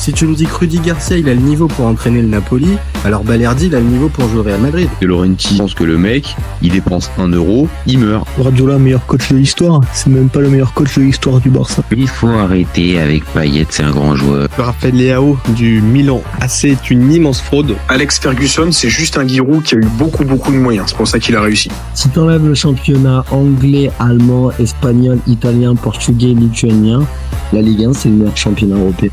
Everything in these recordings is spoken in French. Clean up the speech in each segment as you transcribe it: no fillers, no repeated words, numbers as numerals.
Si tu nous dis que Rudy Garcia il a le niveau pour entraîner le Napoli, alors Balerdi il a le niveau pour jouer au Real Madrid. De Laurenti pense que le mec, il dépense 1€, il meurt. Guardiola, meilleur coach de l'histoire, c'est même pas le meilleur coach de l'histoire du Barça. Il faut arrêter avec Payet, c'est un grand joueur. Raphaël Leao du Milan AC est une immense fraude. Alex Ferguson, c'est juste un Giroud qui a eu beaucoup de moyens, c'est pour ça qu'il a réussi. Si t'enlèves le championnat anglais, allemand, espagnol, italien, portugais, lituanien, la Ligue 1 c'est le meilleur championnat européen.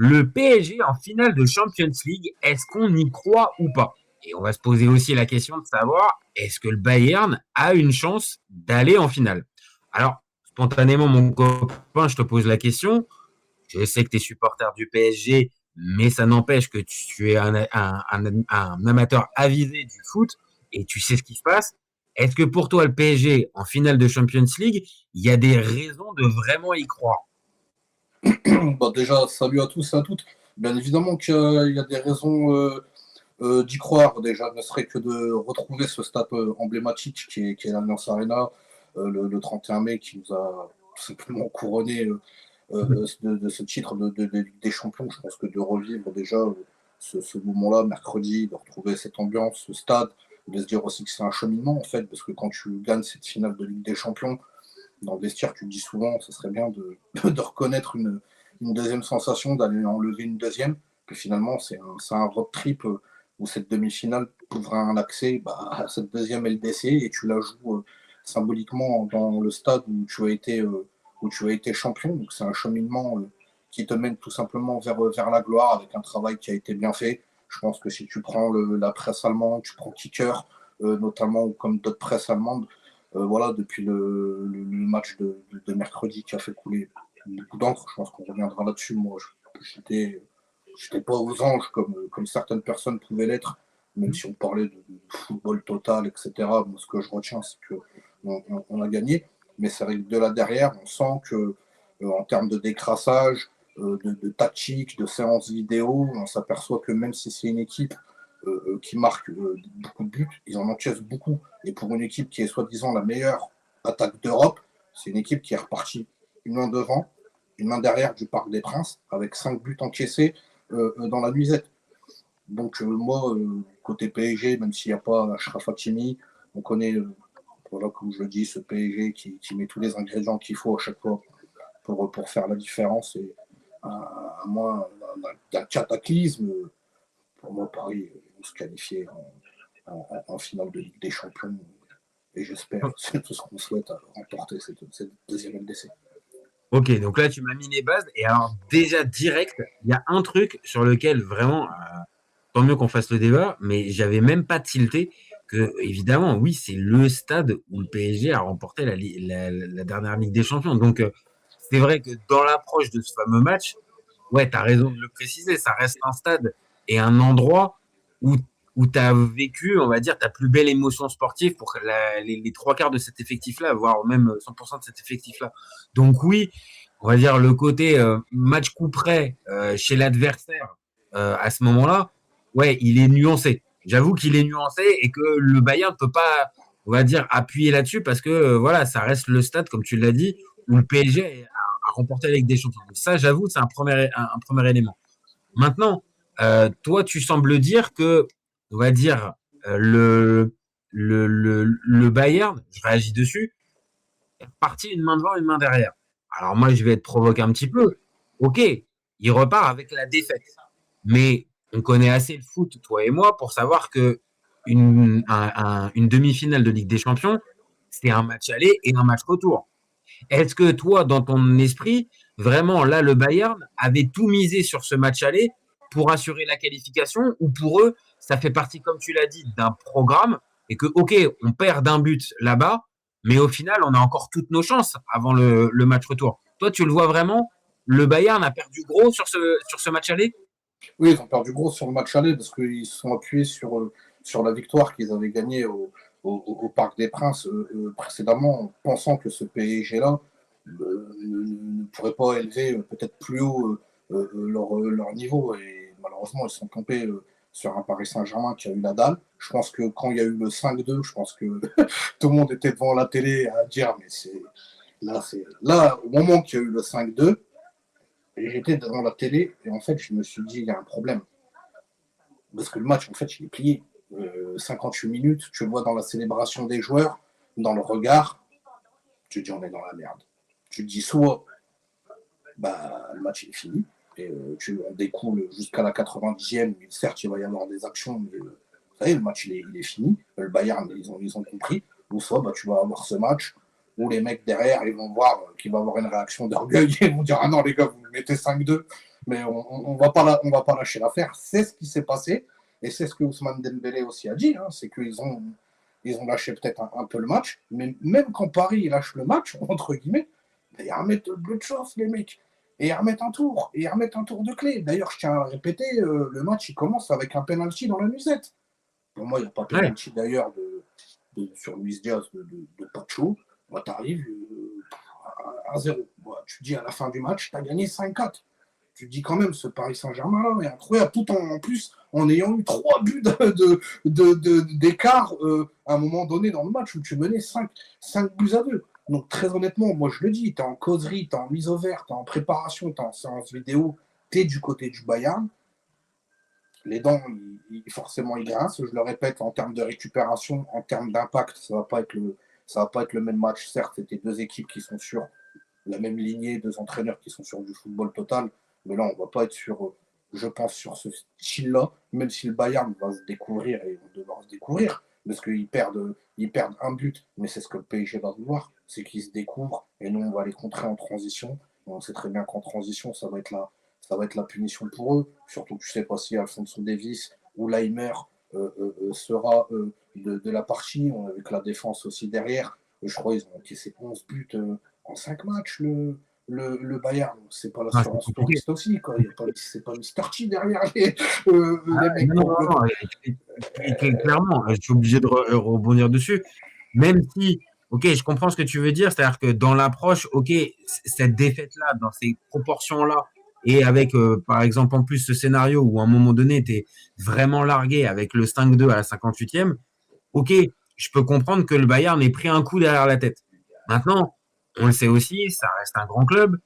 Le PSG en finale de Champions League, est-ce qu'on y croit ou pas? Et on va se poser aussi la question de savoir, est-ce que le Bayern a une chance d'aller en finale? Alors, spontanément, mon copain, je te pose la question. Je sais que tu es supporter du PSG, mais ça n'empêche que tu es un amateur avisé du foot et tu sais ce qui se passe. Est-ce que pour toi, le PSG en finale de Champions League, il y a des raisons de vraiment y croire? Déjà, salut à tous et à toutes. Bien évidemment qu'il y a des raisons d'y croire. Déjà, ne serait que de retrouver ce stade emblématique qui est l'Allianz Arena le 31 mai, qui nous a tout simplement couronné de ce titre des champions. Je pense que de revivre déjà ce moment-là, mercredi, de retrouver cette ambiance, ce stade, de se dire aussi que c'est un cheminement, en fait, parce que quand tu gagnes cette finale de Ligue des Champions, dans le vestiaire, tu dis souvent, ce serait bien de reconnaître une deuxième sensation, d'aller enlever une deuxième. Puis finalement, c'est un road trip où cette demi-finale ouvre un accès à cette deuxième LDC et tu la joues symboliquement dans le stade où tu as été champion. Donc c'est un cheminement qui te mène tout simplement vers la gloire avec un travail qui a été bien fait. Je pense que si tu prends la presse allemande, tu prends Kicker, notamment, ou comme d'autres presses allemandes, depuis le match de mercredi qui a fait couler beaucoup d'encre, je pense qu'on reviendra là-dessus. Moi, j'étais pas aux anges comme certaines personnes pouvaient l'être, même si on parlait de football total, etc. Moi, ce que je retiens, c'est qu'on a gagné. Mais c'est vrai que de là derrière, on sent que en termes de décrassage, de tactique, de séances vidéo, on s'aperçoit que même si c'est une équipe qui marque beaucoup de buts, ils en encaissent beaucoup. Et pour une équipe qui est soi-disant la meilleure attaque d'Europe, c'est une équipe qui est repartie une main devant, une main derrière du Parc des Princes, avec 5 buts encaissés dans la nuisette. Donc moi, côté PSG, même s'il n'y a pas Achraf Hakimi, on connaît, comme je le dis, ce PSG qui met tous les ingrédients qu'il faut à chaque fois pour faire la différence. Et à moins d'un cataclysme, pour moi, Paris se qualifier en finale de Ligue des Champions. Et j'espère, c'est tout ce qu'on souhaite, remporter cette deuxième LDC. Ok, donc là, tu m'as mis les bases. Et alors, déjà, direct, il y a un truc sur lequel vraiment, tant mieux qu'on fasse le débat, mais j'avais même pas tilté que, évidemment, oui, c'est le stade où le PSG a remporté la dernière Ligue des Champions. Donc, c'est vrai que dans l'approche de ce fameux match, ouais, tu as raison de le préciser, ça reste un stade et un endroit où tu as vécu, on va dire, ta plus belle émotion sportive pour les trois quarts de cet effectif-là, voire même 100% de cet effectif-là. Donc oui, on va dire le côté match coup près chez l'adversaire à ce moment-là, ouais, il est nuancé. J'avoue qu'il est nuancé et que le Bayern ne peut pas, on va dire, appuyer là-dessus parce que voilà, ça reste le stade, comme tu l'as dit, où le PSG a remporté la Ligue des Champions. Donc ça, j'avoue, c'est un premier élément. Maintenant, toi, tu sembles dire que, on va dire, le Bayern, je réagis dessus, est parti une main devant, une main derrière. Alors moi, je vais être provoqué un petit peu. Ok, il repart avec la défaite. Mais on connaît assez le foot, toi et moi, pour savoir que une demi-finale de Ligue des Champions, c'est un match aller et un match retour. Est-ce que toi, dans ton esprit, vraiment, là, le Bayern avait tout misé sur ce match aller pour assurer la qualification ou pour eux, ça fait partie, comme tu l'as dit, d'un programme et que, ok, on perd d'un but là-bas, mais au final, on a encore toutes nos chances avant le match retour. Toi, tu le vois vraiment, le Bayern a perdu gros sur ce match aller? Oui, ils ont perdu gros sur le match aller parce qu'ils se sont appuyés sur la victoire qu'ils avaient gagnée au Parc des Princes précédemment, pensant que ce PSG-là ne pourrait pas élever peut-être plus haut leur niveau. Et malheureusement, ils se sont trompés sur un Paris Saint-Germain qui a eu la dalle. Je pense que quand il y a eu le 5-2, je pense que tout le monde était devant la télé à dire mais là, au moment qu'il y a eu le 5-2, j'étais devant la télé et en fait, je me suis dit il y a un problème. Parce que le match, en fait, il est plié. 58 minutes, tu le vois dans la célébration des joueurs, dans le regard, tu te dis on est dans la merde. Tu te dis soit le match est fini, et on découle jusqu'à la 90e, certes il va y avoir des actions, mais vous savez, le match il est fini, le Bayern ils ont compris, ou soit tu vas avoir ce match où les mecs derrière ils vont voir qu'il va y avoir une réaction d'orgueil, et ils vont dire ah non les gars vous mettez 5-2, mais on va pas lâcher l'affaire. C'est ce qui s'est passé. Et c'est ce que Ousmane Dembélé aussi a dit, c'est qu'ils ont lâché peut-être un peu le match, mais même quand Paris lâche le match, entre guillemets, ils remettent le bleu de chauffe, les mecs, et ils remettent un tour de clé. D'ailleurs, je tiens à le répéter, le match, il commence avec un penalty dans la musette. Pour moi, il n'y a pas de penalty d'ailleurs sur Luis Diaz de Pacho. Moi, tu arrives à 1-0. Tu dis à la fin du match, tu as gagné 5-4. Tu dis quand même, ce Paris Saint-Germain-là est incroyable, tout en plus en ayant eu 3 buts d'écart à un moment donné dans le match où tu menais 5 buts à 2. Donc très honnêtement, moi je le dis, tu es en causerie, tu es en mise au vert, tu es en préparation, tu es en séance vidéo, tu es du côté du Bayern. Les dents, forcément, ils grincent. Je le répète, en termes de récupération, en termes d'impact, ça va pas être le même match. Certes, c'était deux équipes qui sont sur la même lignée, deux entraîneurs qui sont sur du football total. Mais là, on ne va pas être je pense, sur ce style-là, même si le Bayern va se découvrir et on devra se découvrir, parce qu'ils perdent un but, mais c'est ce que le PSG va vouloir, c'est qu'ils se découvrent, et nous, on va les contrer en transition. Et on sait très bien qu'en transition, ça va être la punition pour eux, surtout que je ne sais pas si Alphonso Davies ou Laimer sera de la partie, avec la défense aussi derrière. Je crois qu'ils ont encaissé 11 buts en 5 matchs, le Bayern, c'est pas l'assurance touriste aussi, quoi. C'est pas Mr. T derrière les mecs. Non, clairement, je suis obligé de rebondir dessus. Même si, ok, je comprends ce que tu veux dire, c'est-à-dire que dans l'approche, ok, cette défaite-là, dans ces proportions-là, et avec, par exemple, en plus, ce scénario où à un moment donné, tu es vraiment largué avec le 5-2 à la 58e, ok, je peux comprendre que le Bayern ait pris un coup derrière la tête. Maintenant, on le sait aussi, ça reste un grand club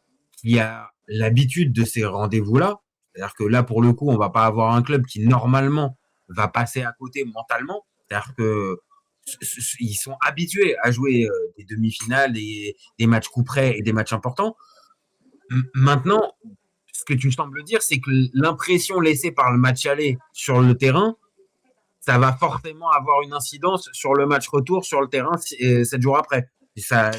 qui a l'habitude de ces rendez-vous-là. C'est-à-dire que là, pour le coup, on va pas avoir un club qui, normalement, va passer à côté mentalement. C'est-à-dire que ils sont habitués à jouer des demi-finales, des matchs coup près et des matchs importants. Maintenant, ce que tu sembles dire, c'est que l'impression laissée par le match aller sur le terrain, ça va forcément avoir une incidence sur le match retour sur le terrain 7 jours après. Ça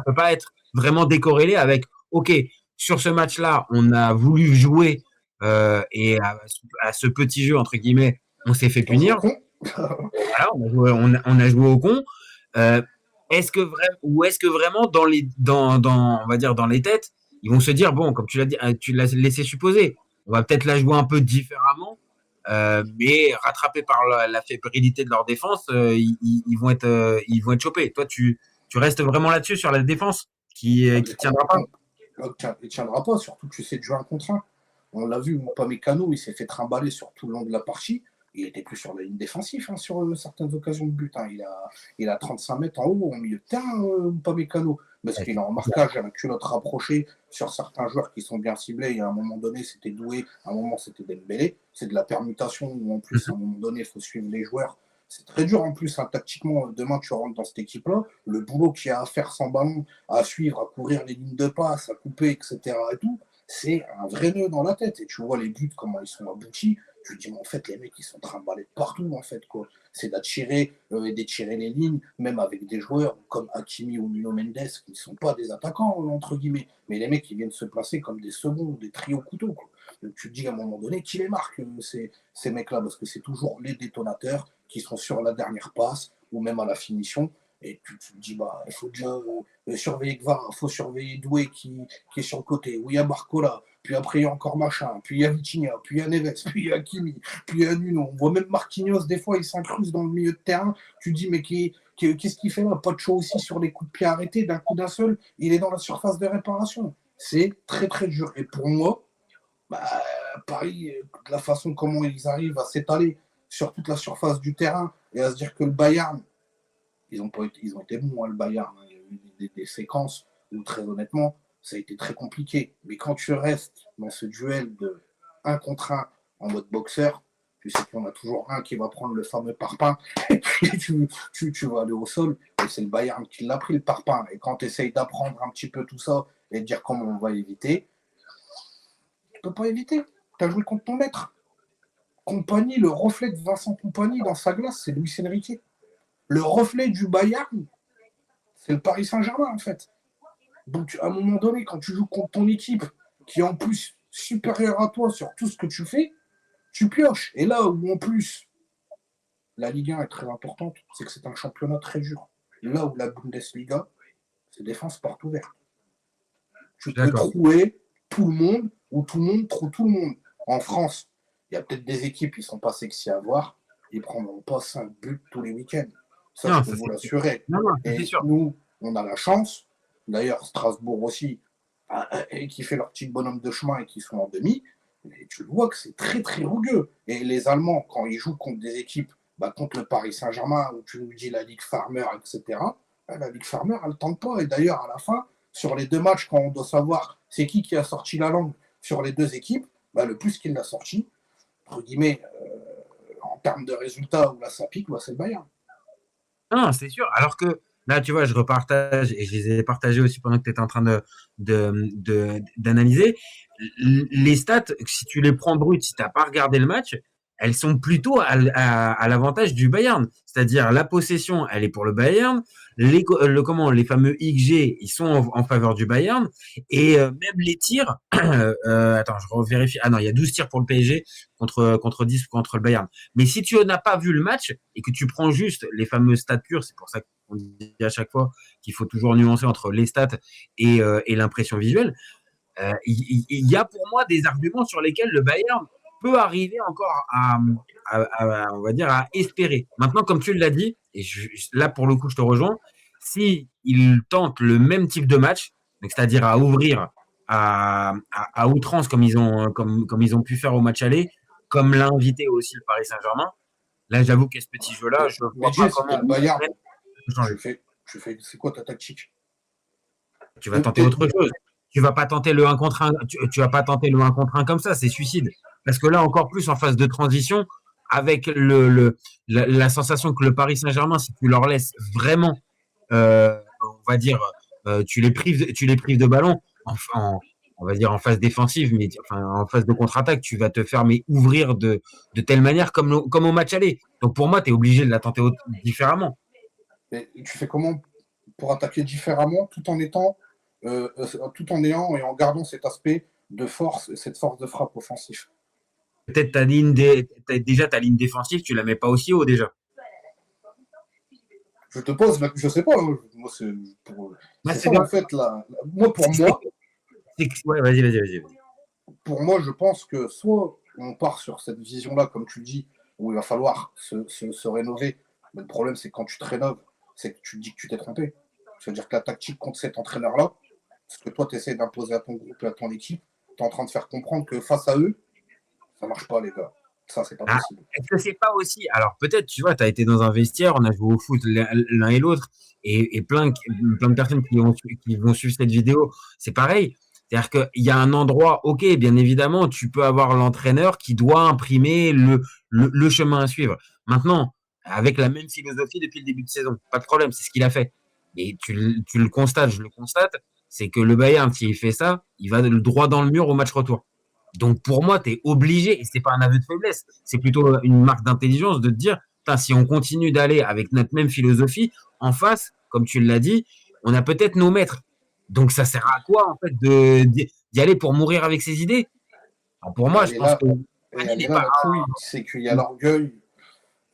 peut pas être vraiment décorrélé avec ok, sur ce match-là, on a voulu jouer et à ce petit jeu entre guillemets, on s'est fait punir. Voilà, on a joué au con. Est-ce que vraiment on va dire dans les têtes, ils vont se dire bon, comme tu l'as dit, tu l'as laissé supposer, on va peut-être la jouer un peu différemment. Mais rattrapés par la fébrilité de leur défense, ils vont être chopés. Toi, tu restes vraiment là-dessus sur la défense qui tiendra pas. Il tiendra pas, surtout que tu sais de jouer un contre un. On l'a vu, Upamecano, il s'est fait trimballer sur tout le long de la partie. Il était plus sur la ligne défensive sur certaines occasions de but. Il a 35 mètres en haut, au milieu de terrain, Upamecano. Parce qu'il est en marquage à la culotte rapprochée sur certains joueurs qui sont bien ciblés. Et à un moment donné, c'était Doué, à un moment, c'était Dembélé. C'est de la permutation où, en plus, à un moment donné, il faut suivre les joueurs. C'est très dur, en plus, tactiquement. Demain, tu rentres dans cette équipe-là. Le boulot qu'il y a à faire sans ballon, à suivre, à courir les lignes de passe, à couper, etc. et tout, c'est un vrai nœud dans la tête. Et tu vois les buts, comment ils sont aboutis. Tu te dis, mais en fait, les mecs, ils sont trimballés de partout, en fait, quoi. C'est d'attirer et d'étirer les lignes, même avec des joueurs comme Hakimi ou Nuno Mendes, qui ne sont pas des attaquants, entre guillemets. Mais les mecs, ils viennent se placer comme des seconds, des trios couteaux, quoi. Donc, tu te dis, à un moment donné, qui les marque, ces mecs-là, parce que c'est toujours les détonateurs qui sont sur la dernière passe, ou même à la finition. Et tu te dis, il faut déjà surveiller Gvara, il faut surveiller Doué qui est sur le côté, où il y a Barcola, puis après il y a encore machin, puis il y a Vitinha, puis il y a Neves, puis il y a Kimi, puis il y a Nuno. On voit même Marquinhos, des fois, il s'incruste dans le milieu de terrain. Tu te dis, mais qu'est-ce qu'il fait là? Pas de show aussi sur les coups de pied arrêtés, d'un coup d'un seul, il est dans la surface de réparation. C'est très très dur. Et pour moi, Paris, de la façon comment ils arrivent à s'étaler sur toute la surface du terrain et à se dire que le Bayern, ils ont été bons, hein, le Bayern. Il y a eu des séquences où, très honnêtement, ça a été très compliqué. Mais quand tu restes dans ce duel de 1 contre 1 en mode boxeur, tu sais qu'il y en a toujours un qui va prendre le fameux parpaing et tu vas aller au sol. Et c'est le Bayern qui l'a pris, le parpaing. Et quand tu essayes d'apprendre un petit peu tout ça et de dire comment on va éviter, tu peux pas éviter. Tu as joué contre ton maître. Compagnie, le reflet de Vincent Compagnie dans sa glace, c'est Luis Enrique. Le reflet du Bayern, c'est le Paris Saint-Germain, en fait. Donc, à un moment donné, quand tu joues contre ton équipe, qui est en plus supérieure à toi sur tout ce que tu fais, tu pioches. Et là où, en plus, la Ligue 1 est très importante, c'est que c'est un championnat très dur. Là où la Bundesliga, c'est défense porte ouverte. Tu peux trouver tout le monde, ou tout le monde trouve tout le monde. En France, il y a peut-être des équipes qui ne sont pas sexy à voir, ils ne prendront pas 5 buts tous les week-ends. Ça, je peux vous l'assurer. Et nous, on a la chance, d'ailleurs Strasbourg aussi, et qui fait leur petit bonhomme de chemin et qui sont en demi, et tu vois que c'est très très rugueux. Et les Allemands, quand ils jouent contre des équipes, contre le Paris Saint-Germain, où tu nous dis la Ligue Farmer, etc., la Ligue Farmer, elle ne tente pas. Et d'ailleurs, à la fin, sur les 2 matchs, quand on doit savoir c'est qui a sorti la langue sur les 2 équipes, le plus qu'il l'a sorti, entre guillemets, en termes de résultats, où là ça pique, c'est le Bayern. Non, c'est sûr. Alors que là, tu vois, je repartage et je les ai partagés aussi pendant que tu étais en train d'analyser. Les stats, si tu les prends brutes, si tu n'as pas regardé le match, elles sont plutôt à l'avantage du Bayern. C'est-à-dire, la possession, elle est pour le Bayern. Les fameux XG, ils sont en faveur du Bayern. Et même les tirs, attends, je revérifie. Ah non, il y a 12 tirs pour le PSG contre 10 contre le Bayern. Mais si tu n'as pas vu le match et que tu prends juste les fameux stats purs, c'est pour ça qu'on dit à chaque fois qu'il faut toujours nuancer entre les stats et l'impression visuelle, il y a pour moi des arguments sur lesquels le Bayern peut arriver encore on va dire, à espérer. Maintenant, comme tu l'as dit, et là, pour le coup, je te rejoins, si ils tentent le même type de match, donc c'est-à-dire à ouvrir à outrance comme ils ont pu faire au match aller, comme l'a invité aussi le Paris Saint-Germain, là, j'avoue qu'à ce petit jeu-là, je vois pas comment le Bayern, c'est quoi ta tactique? Tu vas tenter autre chose. Tu vas pas tenter le 1 contre 1, tu vas pas tenter le 1 contre 1 comme ça, c'est suicide. Parce que là, encore plus en phase de transition, avec la sensation que le Paris Saint-Germain, si tu leur laisses vraiment, on va dire, tu les prives de ballon, on va dire en phase défensive, mais en phase de contre-attaque, tu vas te faire ouvrir de telle manière comme au match aller. Donc pour moi, tu es obligé de la tenter différemment. Mais tu fais comment pour attaquer différemment tout en ayant et en gardant cet aspect de force, cette force de frappe offensif? Peut-être ta ligne défensive, tu la mets pas aussi haut déjà. Je te pose, je sais pas. Moi, c'est ça, en fait, là. Moi, pour moi. Ouais, vas-y. Pour moi, je pense que soit on part sur cette vision-là, comme tu le dis, où il va falloir se rénover. Mais le problème, c'est que quand tu te rénoves, c'est que tu te dis que tu t'es trompé. C'est-à-dire que la tactique contre cet entraîneur-là, ce que toi, tu essaies d'imposer à ton groupe et à ton équipe, tu es en train de faire comprendre que face à eux, ça marche pas, les gars. Ça, c'est pas possible. Est-ce que c'est pas aussi... Alors, peut-être, tu vois, tu as été dans un vestiaire, on a joué au foot l'un et l'autre, et plein de personnes qui vont suivre cette vidéo, c'est pareil. C'est-à-dire qu'il y a un endroit, ok, bien évidemment, tu peux avoir l'entraîneur qui doit imprimer le chemin à suivre. Maintenant, avec la même philosophie depuis le début de saison, pas de problème, c'est ce qu'il a fait. Et tu le constates, je le constate, c'est que le Bayern, s'il fait ça, il va droit dans le mur au match retour. Donc pour moi, tu es obligé, et c'est pas un aveu de faiblesse, c'est plutôt une marque d'intelligence de te dire, si on continue d'aller avec notre même philosophie, en face, comme tu l'as dit, on a peut-être nos maîtres. Donc ça sert à quoi en fait d'y aller pour mourir avec ses idées? Alors, pour moi, je pense que c'est qu'il y a l'orgueil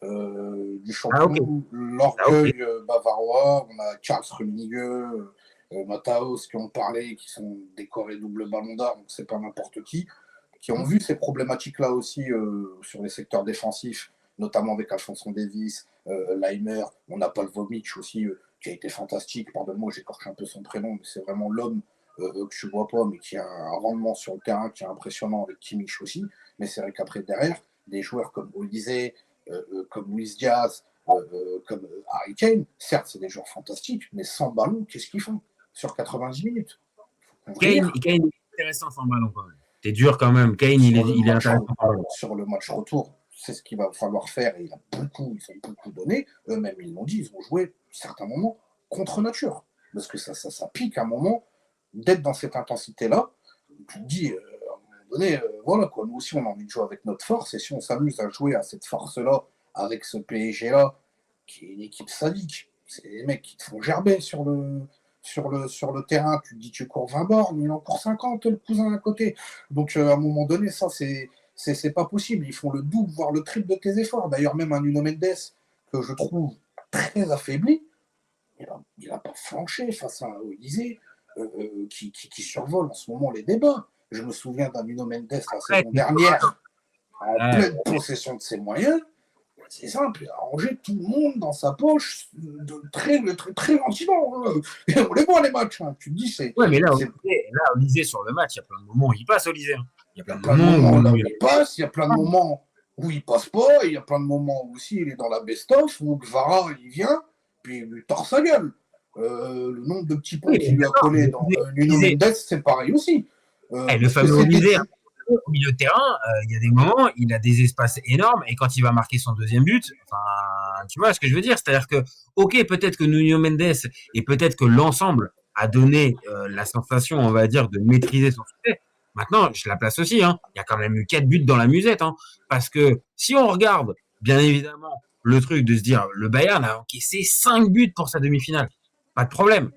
du champion, l'orgueil bavarois, on a Karl Rummenigge, Matthaus qui ont parlé, qui sont décorés double ballon d'or, donc c'est pas n'importe qui ont vu ces problématiques-là aussi sur les secteurs défensifs, notamment avec Alphonson Davies, Leimer, on a Paul Vomic aussi, qui a été fantastique, pardonne-moi, j'écorche un peu son prénom, mais c'est vraiment l'homme que tu vois pas, mais qui a un rendement sur le terrain qui est impressionnant avec Kimmich aussi. Mais c'est vrai qu'après, derrière, des joueurs comme Olysée, comme Luis Diaz, comme Harry Kane, certes, c'est des joueurs fantastiques, mais sans ballon, qu'est-ce qu'ils font sur 90 minutes? Kane est intéressant sans ballon quand même. C'est dur quand même. Kane, il est intéressant sans ballon. Sur le match retour, c'est ce qu'il va falloir faire. Et ils ont beaucoup donné. Eux-mêmes, ils l'ont dit, ils ont joué à certains moments contre nature. Parce que ça pique à un moment d'être dans cette intensité-là. Tu te dis, à un moment donné, voilà quoi, nous aussi, on a envie de jouer avec notre force. Et si on s'amuse à jouer à cette force-là, avec ce PSG-là, qui est une équipe sadique, c'est les mecs qui te font gerber sur le terrain, tu te dis tu cours 20 bornes, il en court 50, le cousin à côté. Donc à un moment donné, ça c'est pas possible. Ils font le double, voire le triple de tes efforts. D'ailleurs, même un Nuno Mendes, que je trouve très affaibli, il a pas flanché face à Olysée, qui survole en ce moment les débats. Je me souviens d'un Nuno Mendes la saison dernière, en pleine possession de ses moyens. C'est simple, il a rangé tout le monde dans sa poche très gentiment. Et on les voit les matchs. Hein. Tu te dis, c'est. Ouais, mais là, Olysée sur le match, il y a plein de moments où il passe Olysée. Il y a plein de moments là où il passe, il y a plein de moments où il passe pas, il y a plein de moments où aussi il est dans la best-of, où Gvara il vient, puis il lui tord sa gueule. Le nombre de petits points qu'il lui a collé dans Nuno Mendes, c'est pareil aussi. Le fameux Olysée. Au milieu de terrain, il y a des moments, il a des espaces énormes et quand il va marquer son deuxième but, tu vois ce que je veux dire, c'est-à-dire que, ok, peut-être que Nuno Mendes et peut-être que l'ensemble a donné la sensation, on va dire, de maîtriser son succès. Maintenant, je la place aussi, hein. Il y a quand même eu 4 buts dans la musette, hein, parce que si on regarde, bien évidemment, le truc de se dire, le Bayern a encaissé 5 buts pour sa demi-finale, pas de problème.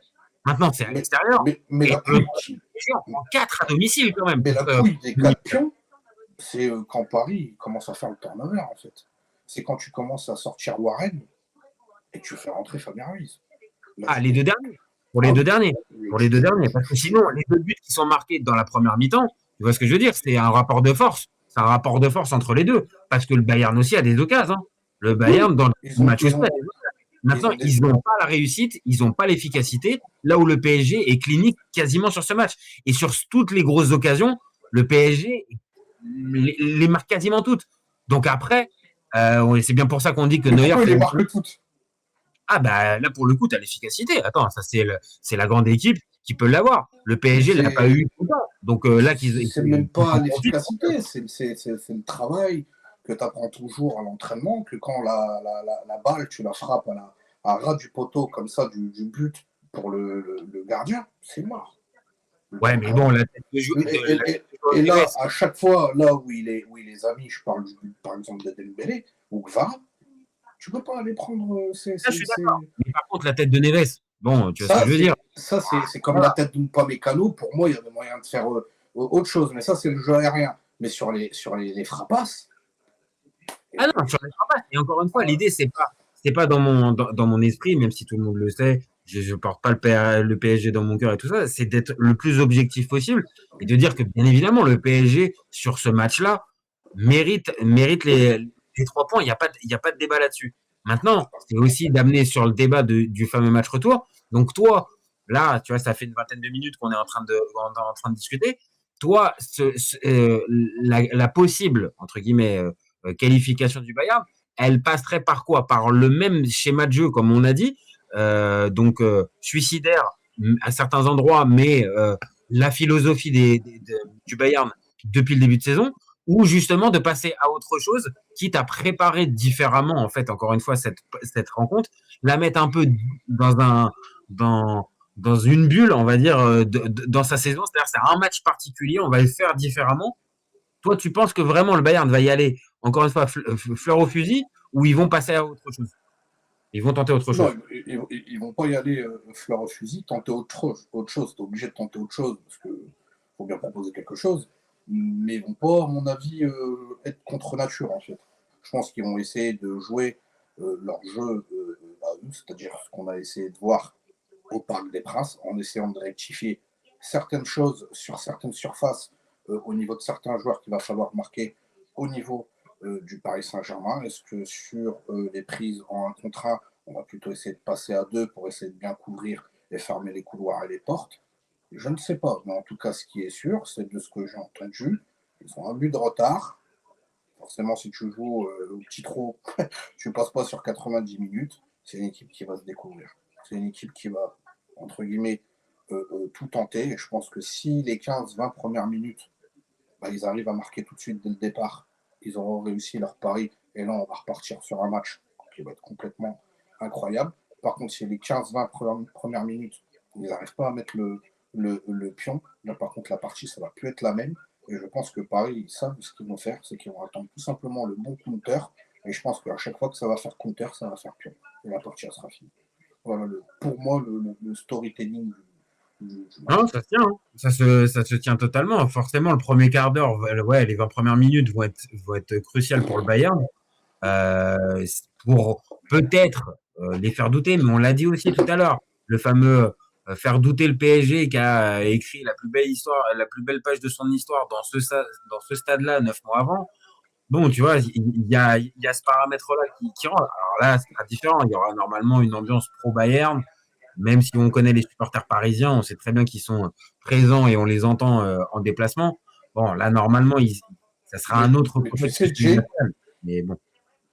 Maintenant, c'est à l'extérieur. Mais la couille, on prend 4 à domicile quand même. Mais la couille des 4 pions, c'est quand Paris commence à faire le turnover, en fait. C'est quand tu commences à sortir Warren et tu fais rentrer Fabien Ruiz. Les deux derniers. Pour les deux derniers. Parce que sinon, les 2 buts qui sont marqués dans la première mi-temps, tu vois ce que je veux dire, c'est un rapport de force. C'est un rapport de force entre les deux. Parce que le Bayern aussi a des occasions. Hein. Le Bayern, dans le match au stade, maintenant, ils n'ont pas la réussite, ils n'ont pas l'efficacité, là où le PSG est clinique quasiment sur ce match. Et sur toutes les grosses occasions, le PSG les marque quasiment toutes. Donc après, c'est bien pour ça qu'on dit que Neuer fait... marque toutes. Ah bah là, pour le coup, tu as l'efficacité. Attends, ça c'est la grande équipe qui peut l'avoir. Le PSG ne l'a pas eu tout le temps. Donc là, c'est même pas l'efficacité, c'est le travail que tu apprends toujours à l'entraînement, que quand la balle, tu la frappes à ras du poteau comme ça, du but pour le gardien, c'est mort. Ouais, mais bon, la tête de joueur. Et là, à chaque fois, là où il est amis, je parle du but, par exemple, de Dembélé ou Gvara, tu peux pas aller prendre. Je suis d'accord. Mais par contre, la tête de Neves, bon, tu vois ce que je veux dire. Ça, c'est comme la tête d'Upamecano. Pour moi, il y avait moyen de faire autre chose. Mais ça, c'est le jeu aérien. Mais sur les frappasses. Ah non, sur les frappas. Et encore une fois, l'idée, c'est pas dans mon esprit, même si tout le monde le sait, je porte pas le PSG dans mon cœur et tout ça, c'est d'être le plus objectif possible et de dire que, bien évidemment, le PSG, sur ce match-là, mérite les 3 points. Il n'y a pas de débat là-dessus. Maintenant, c'est aussi d'amener sur le débat du fameux match retour. Donc, toi, là, tu vois, ça fait une vingtaine de minutes qu'on est en train de discuter. Toi, la possible, entre guillemets, qualification du Bayern, elle passerait par quoi? Par le même schéma de jeu, comme on a dit, donc suicidaire à certains endroits, mais la philosophie du Bayern depuis le début de saison, ou justement de passer à autre chose, quitte à préparer différemment, en fait, encore une fois, cette rencontre, la mettre un peu dans une bulle, on va dire, dans sa saison, c'est-à-dire c'est un match particulier, on va le faire différemment. Toi, tu penses que vraiment le Bayern va y aller, encore une fois, fleur au fusil, ou ils vont passer à autre chose? Ils vont tenter autre chose. Non, ils vont pas y aller fleur au fusil, tenter autre chose. T'es obligé de tenter autre chose, parce qu'il faut bien proposer quelque chose. Mais ils vont pas, à mon avis, être contre nature, en fait. Je pense qu'ils vont essayer de jouer leur jeu à eux, c'est-à-dire ce qu'on a essayé de voir au Parc des Princes, en essayant de rectifier certaines choses sur certaines surfaces, au niveau de certains joueurs qu'il va falloir marquer au niveau du Paris Saint-Germain. Est-ce que sur les prises en 1 contre 1, on va plutôt essayer de passer à 2 pour essayer de bien couvrir et fermer les couloirs et les portes? Je ne sais pas, mais en tout cas, ce qui est sûr, c'est de ce que j'ai entendu, ils ont un but de retard. Forcément, si tu joues au petit trot, tu ne passes pas sur 90 minutes. C'est une équipe qui va se découvrir. C'est une équipe qui va, entre guillemets, tout tenter. Et je pense que si les 15-20 premières minutes, ils arrivent à marquer tout de suite dès le départ, ils auront réussi leur pari. Et là, on va repartir sur un match qui va être complètement incroyable. Par contre, si les 15-20 premières minutes, ils n'arrivent pas à mettre le pion, là, par contre, la partie, ça ne va plus être la même. Et je pense que Paris, ils savent ce qu'ils vont faire, c'est qu'ils vont attendre tout simplement le bon counter. Et je pense qu'à chaque fois que ça va faire counter, ça va faire pion. Et la partie, elle sera finie. Voilà, pour moi, le storytelling du match. Non, ça se tient. Hein. Ça se tient totalement. Forcément, le premier quart d'heure, les 20 premières minutes vont être cruciales pour le Bayern. Pour peut-être les faire douter, mais on l'a dit aussi tout à l'heure, le fameux faire douter le PSG qui a écrit la plus belle page de son histoire dans ce stade-là 9 mois avant. Bon, tu vois, il y a ce paramètre-là qui rentre. Alors là, c'est pas différent. Il y aura normalement une ambiance pro-Bayern, même si on connaît les supporters parisiens, on sait très bien qu'ils sont présents et on les entend en déplacement. Bon, là, normalement, ça sera un autre contexte. Mais bon.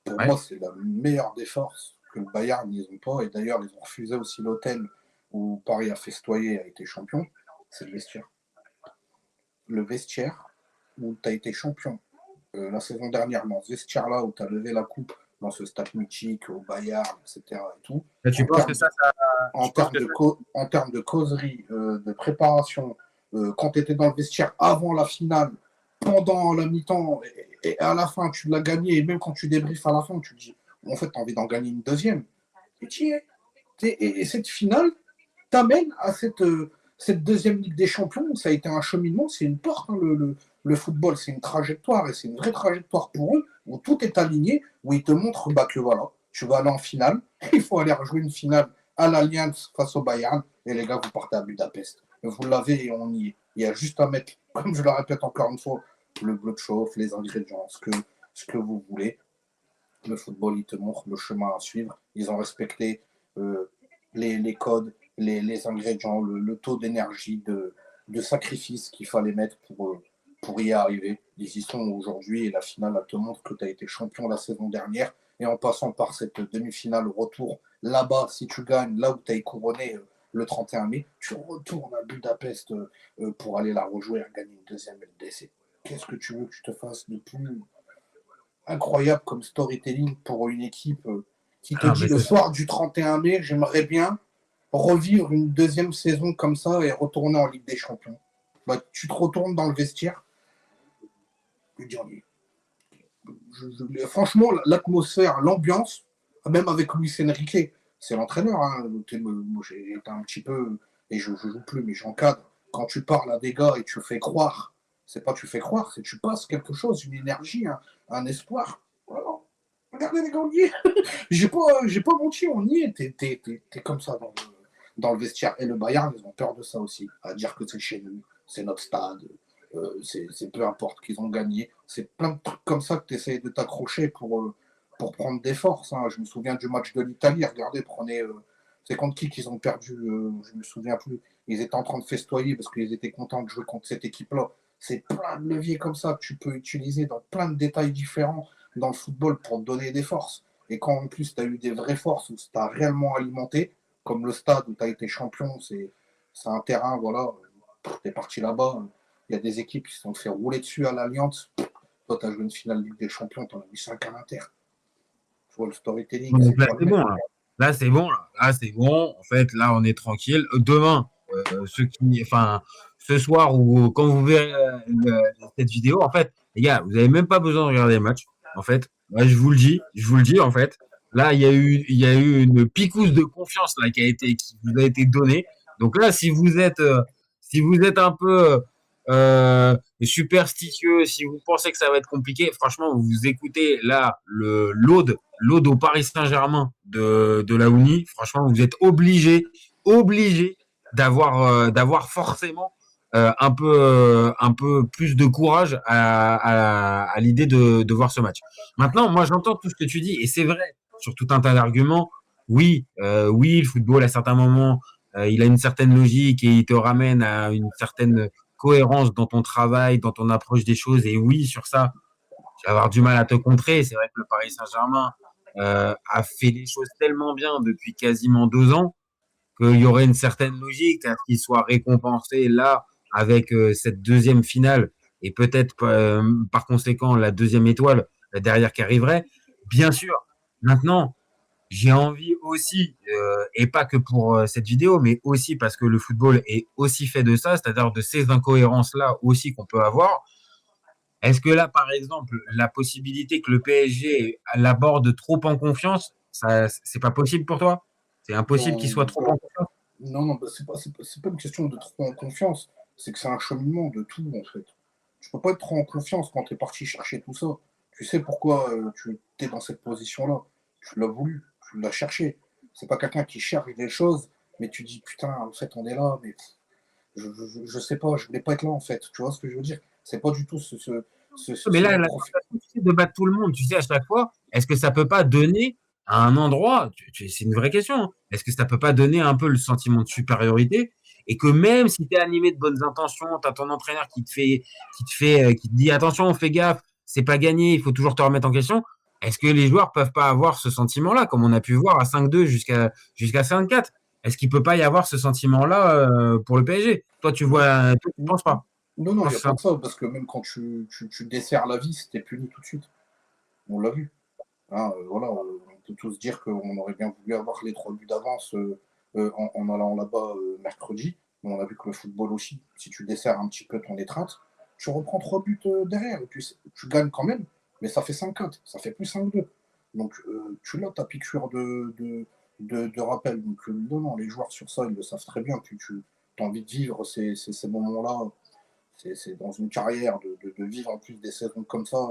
Pour moi, c'est la meilleure des forces que le Bayern n'y ont pas. Et d'ailleurs, ils ont refusé aussi l'hôtel où Paris a festoyé et a été champion. C'est le vestiaire. Le vestiaire où tu as été champion la saison dernière, dans ce vestiaire-là où tu as levé la coupe dans ce stade mythique au Bayern, etc. Et tout. Et tu penses que ça en termes de causerie, de préparation, quand tu étais dans le vestiaire avant la finale, pendant la mi-temps et à la fin, tu l'as gagné. Et même quand tu débriefes à la fin, tu te dis, en fait, tu as envie d'en gagner une deuxième. Et tu y es. Et cette finale t'amène à cette deuxième Ligue des Champions. Ça a été un cheminement, c'est une porte. Hein, le football, c'est une trajectoire et c'est une vraie trajectoire pour eux où tout est aligné, où ils te montrent que voilà, tu vas aller en finale. Il faut aller rejouer une finale à l'Allianz face au Bayern. Et les gars, vous partez à Budapest. Vous l'avez et on y est. Il y a juste à mettre, comme je le répète encore une fois, le bleu de chauffe, les ingrédients, ce que vous voulez. Le football, il te montre le chemin à suivre. Ils ont respecté les codes, les ingrédients, le taux d'énergie, de sacrifice qu'il fallait mettre pour y arriver. Ils y sont aujourd'hui et la finale, elle te montre que tu as été champion la saison dernière. Et en passant par cette demi-finale retour, là-bas, si tu gagnes, là où tu as couronné le 31 mai, tu retournes à Budapest pour aller la rejouer et gagner une deuxième LDC. Qu'est-ce que tu veux que je te fasse de plus incroyable comme storytelling pour une équipe qui te dit le soir du 31 mai, j'aimerais bien revivre une deuxième saison comme ça et retourner en Ligue des Champions. Tu te retournes dans le vestiaire. Franchement, l'atmosphère, l'ambiance, même avec Luis Enrique, c'est l'entraîneur. Hein. J'ai été un petit peu, et je joue plus, mais j'encadre. Quand tu parles à des gars et tu fais croire, c'est pas tu fais croire, c'est tu passes quelque chose, une énergie, un espoir. Voilà. Regardez les gars, on y est. j'ai pas menti, on y est. T'es comme ça dans le vestiaire. Et le Bayern, ils ont peur de ça aussi, à dire que c'est chez nous, c'est notre stade, c'est peu importe qu'ils ont gagné. C'est plein de trucs comme ça que tu essayes de t'accrocher pour prendre des forces. Hein. Je me souviens du match de l'Italie, regardez, c'est contre qui qu'ils ont perdu, je me souviens plus. Ils étaient en train de festoyer parce qu'ils étaient contents de jouer contre cette équipe-là. C'est plein de leviers comme ça que tu peux utiliser dans plein de détails différents dans le football pour te donner des forces. Et quand en plus tu as eu des vraies forces où tu as réellement alimenté, comme le stade où tu as été champion, c'est un terrain, voilà, tu es parti là-bas, il y a des équipes qui se sont fait rouler dessus à l'Alliance. Toi, tu as joué une finale Ligue des Champions, tu en as mis 5 à l'Inter. Tu vois, le storytelling. Donc là, c'est bon. Là, c'est bon. Là, c'est bon. En fait, là, on est tranquille. Demain, ce soir ou quand vous verrez cette vidéo, en fait, les gars, vous n'avez même pas besoin de regarder le match. En fait, là, je vous le dis, en fait. Là, il y a eu une piquousse de confiance là qui vous a été donnée. Donc là, si vous êtes un peu superstitieux, si vous pensez que ça va être compliqué, franchement, vous écoutez là l'Aude au Paris Saint-Germain de la Uni. Franchement, vous êtes obligé d'avoir forcément un peu plus de courage à l'idée de voir ce match. Maintenant, moi, j'entends tout ce que tu dis et c'est vrai sur tout un tas d'arguments. Oui, le football à certains moments il a une certaine logique et il te ramène à une certaine cohérence dans ton travail, dans ton approche des choses. Et oui, sur ça, tu vas avoir du mal à te contrer. C'est vrai que le Paris Saint-Germain a fait les choses tellement bien depuis quasiment 2 ans qu'il y aurait une certaine logique à ce qu'il soit récompensé là avec cette deuxième finale et peut-être par conséquent la deuxième étoile derrière qui arriverait. Bien sûr, maintenant, j'ai envie aussi, et pas que pour cette vidéo, mais aussi parce que le football est aussi fait de ça, c'est-à-dire de ces incohérences-là aussi qu'on peut avoir. Est-ce que là, par exemple, la possibilité que le PSG l'aborde trop en confiance, ça, c'est pas possible pour toi? C'est impossible qu'il soit trop en confiance? Non, bah, c'est pas une question de trop en confiance. C'est que c'est un cheminement de tout, en fait. Tu peux pas être trop en confiance quand tu es parti chercher tout ça. Tu sais pourquoi tu es dans cette position-là. Tu l'as voulu, tu l'as cherché. C'est pas quelqu'un qui cherche des choses, mais tu dis, putain, en fait, on est là, mais je sais pas, je voulais pas être là, en fait. Tu vois ce que je veux dire? C'est pas du tout Mais là, la façon de battre tout le monde, tu sais, à chaque fois, est-ce que ça peut pas donner à un endroit, c'est une vraie question, hein, est-ce que ça peut pas donner un peu le sentiment de supériorité et que même si tu es animé de bonnes intentions, tu as ton entraîneur qui te dit attention, fais gaffe, c'est pas gagné, il faut toujours te remettre en question. Est-ce que les joueurs peuvent pas avoir ce sentiment-là, comme on a pu voir à 5-2 jusqu'à 5-4? Est-ce qu'il peut pas y avoir ce sentiment-là pour le PSG? Toi, tu penses pas? Non, il n'y a pas de ça, parce que même quand tu desserres la vis, t'es puni tout de suite. On l'a vu. Hein, voilà, on peut tous dire qu'on aurait bien voulu avoir les 3 buts d'avance en allant là-bas mercredi. Mais on a vu que le football aussi, si tu desserres un petit peu ton étreinte, tu reprends 3 buts derrière. Et tu gagnes quand même, mais ça fait 5-4, ça fait plus 5-2. Donc tu l'as ta piqûre de rappel. Donc non, les joueurs sur ça, ils le savent très bien. Tu as envie de vivre ces moments-là. C'est dans une carrière de vivre en plus des saisons comme ça.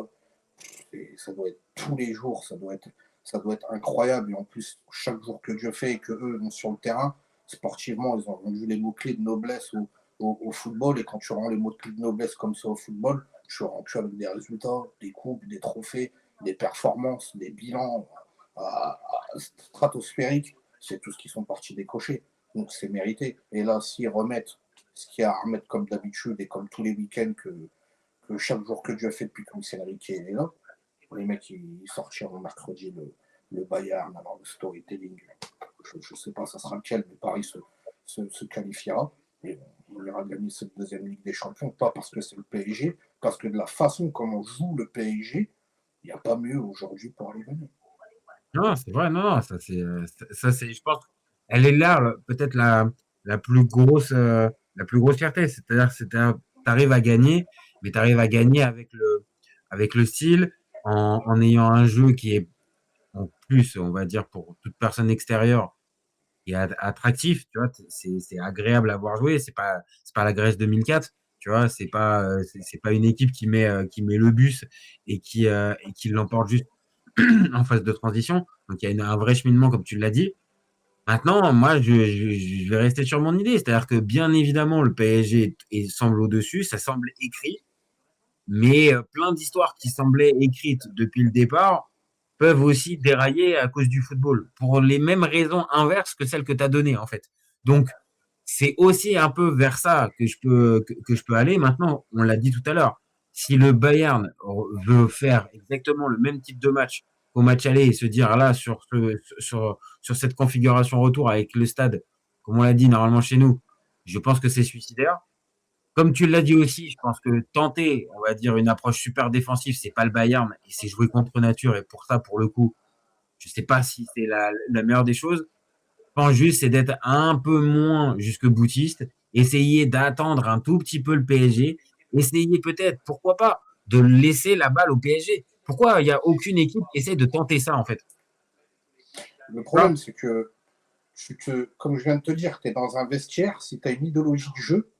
Et ça doit être tous les jours, ça doit être incroyable. Et en plus, chaque jour que Dieu fait et que eux vont sur le terrain, sportivement, ils ont rendu les mots-clés de noblesse au football. Et quand tu rends les mots-clés de noblesse comme ça au football, tu rends que avec des résultats, des coupes, des trophées, des performances, des bilans stratosphériques. C'est tout ce qui sont partis décocher. Donc c'est mérité. Et là, s'ils remettent ce qu'il y a à remettre comme d'habitude et comme tous les week-ends que chaque jour que Dieu fait depuis que Luis Enrique est là, les mecs ils sortiront mercredi le Bayern, alors le storytelling, je sais pas ça sera lequel, mais Paris se qualifiera et on ira gagner cette deuxième Ligue des Champions, pas parce que c'est le PSG, parce que de la façon comment joue le PSG, il n'y a pas mieux aujourd'hui pour aller gagner. Non, c'est vrai, non, ça c'est, je pense, elle est là, peut-être la plus grosse fierté, c'est-à-dire que tu arrives à gagner, mais tu arrives à gagner avec le style, en ayant un jeu qui est en plus, on va dire, pour toute personne extérieure, qui est attractif, tu vois, c'est agréable à voir jouer, c'est pas la Grèce 2004, tu vois, c'est pas une équipe qui met le bus et qui l'emporte juste en phase de transition. Donc il y a un vrai cheminement, comme tu l'as dit. Maintenant, moi, je vais rester sur mon idée. C'est-à-dire que, bien évidemment, le PSG semble au-dessus, ça semble écrit, mais plein d'histoires qui semblaient écrites depuis le départ peuvent aussi dérailler à cause du football, pour les mêmes raisons inverses que celles que tu as données, en fait. Donc, c'est aussi un peu vers ça que je peux aller. Maintenant, on l'a dit tout à l'heure, si le Bayern veut faire exactement le même type de match au match aller et se dire là sur cette configuration retour avec le stade, comme on l'a dit normalement chez nous, je pense que c'est suicidaire. Comme tu l'as dit aussi, je pense que tenter, on va dire, une approche super défensive, c'est pas le Bayern et c'est jouer contre nature. Et pour ça, pour le coup, je sais pas si c'est la meilleure des choses. Je pense juste, c'est d'être un peu moins jusque boutiste, essayer d'attendre un tout petit peu le PSG, essayer peut-être, pourquoi pas, de laisser la balle au PSG. Pourquoi il n'y a aucune équipe qui essaie de tenter ça, en fait? Le problème, c'est que, comme je viens de te dire, tu es dans un vestiaire, si tu as une idéologie de jeu,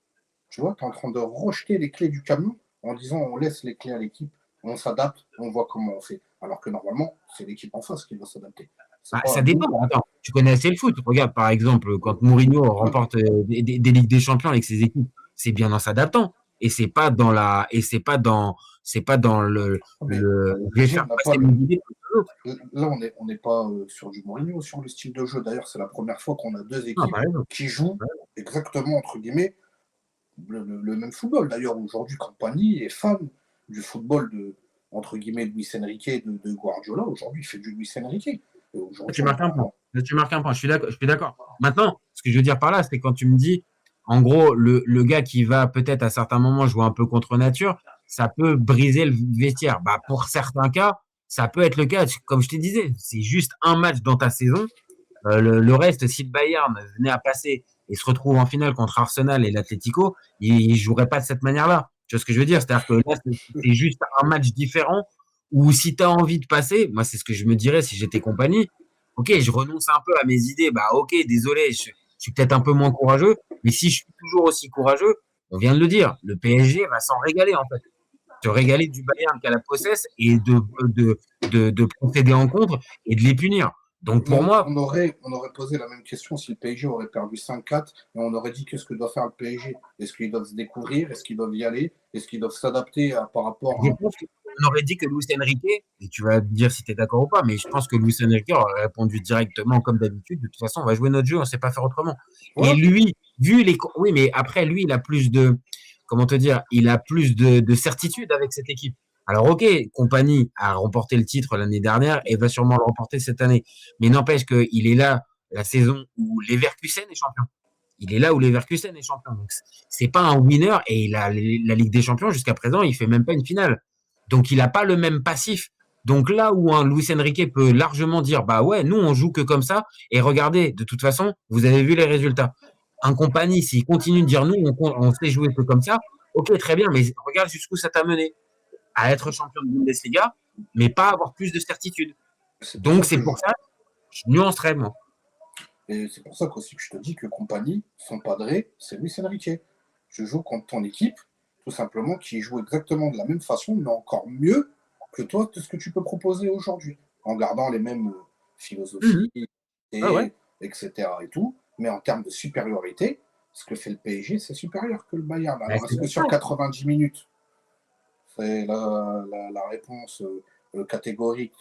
tu vois, tu es en train de rejeter les clés du camion en disant on laisse les clés à l'équipe, on s'adapte, on voit comment on fait. Alors que normalement, c'est l'équipe en face qui doit s'adapter. Ça dépend. Attends, tu connais assez le foot. Regarde, par exemple, quand Mourinho remporte des Ligues des Champions avec ses équipes, c'est bien en s'adaptant. Et c'est pas dans le je vais faire passer mes idées. là, on n'est pas sur du Mourinho, sur le style de jeu. D'ailleurs, c'est la première fois qu'on a deux Non, équipes t'as raison. qui jouent exactement, entre guillemets, le même football. D'ailleurs, aujourd'hui, Campani est fan du football de, entre guillemets, Luis Enrique et de Guardiola. Aujourd'hui, il fait du Luis Enrique. Et aujourd'hui, Tu marques un point. Tu marques un point. Je suis d'accord. Maintenant, ce que je veux dire par là, c'est quand tu me dis, en gros, le gars qui va peut-être à certains moments jouer un peu contre nature, ça peut briser le vestiaire. Bah, pour certains cas, ça peut être le cas. Comme je te disais, c'est juste un match dans ta saison. Le reste, si le Bayern venait à passer et se retrouve en finale contre Arsenal et l'Atlético, il jouerait pas de cette manière-là. Tu vois ce que je veux dire? C'est-à-dire que là, c'est juste un match différent où si tu as envie de passer, moi, c'est ce que je me dirais si j'étais compagnie. Ok, je renonce un peu à mes idées. Bah, ok, désolé, je suis peut-être un peu moins courageux, mais si je suis toujours aussi courageux, on vient de le dire, le PSG va s'en régaler, en fait. Se régaler du Bayern qui a la possesse et de procéder en contre et de les punir. Donc, pour moi, on aurait posé la même question si le PSG aurait perdu 5-4 et on aurait dit qu'est-ce que doit faire le PSG. Est-ce qu'ils doivent se découvrir? Est-ce qu'ils doivent y aller? Est-ce qu'ils doivent s'adapter par rapport je à... pense qu'on aurait dit que Luis Enrique, et tu vas me dire si tu es d'accord ou pas, mais je pense que Luis Enrique aurait répondu directement comme d'habitude. De toute façon, on va jouer notre jeu, on ne sait pas faire autrement. Ouais. Et lui, vu les. Oui, mais après, lui, il a plus de. Comment te dire? Il a plus de certitude avec cette équipe. Alors, ok, Compagnie a remporté le titre l'année dernière et va sûrement le remporter cette année. Mais n'empêche qu'il est là la saison où Leverkusen est champion. Il est là où Leverkusen est champion. Donc, c'est pas un winner et la Ligue des Champions, jusqu'à présent, il fait même pas une finale. Donc, il n'a pas le même passif. Donc, là où un Luis Enrique peut largement dire, bah ouais, nous, on joue que comme ça. Et regardez, de toute façon, vous avez vu les résultats. Un Compagnie, s'il continue de dire, nous, on sait jouer que comme ça, ok, très bien, mais regarde jusqu'où ça t'a mené. À être champion de Bundesliga, mais pas avoir plus de certitude. Donc, c'est pour ça que je nuancerais, moi. Et c'est pour ça qu'aussi que je te dis que Compagnie, son padré, c'est Luis Enrique. Je joue contre ton équipe, tout simplement, qui joue exactement de la même façon, mais encore mieux que toi, de ce que tu peux proposer aujourd'hui, en gardant les mêmes philosophies, etc. et tout. Mais en termes de supériorité, ce que fait le PSG, c'est supérieur que le Bayern. Alors, est-ce que sur 90 minutes, c'est la réponse catégorique?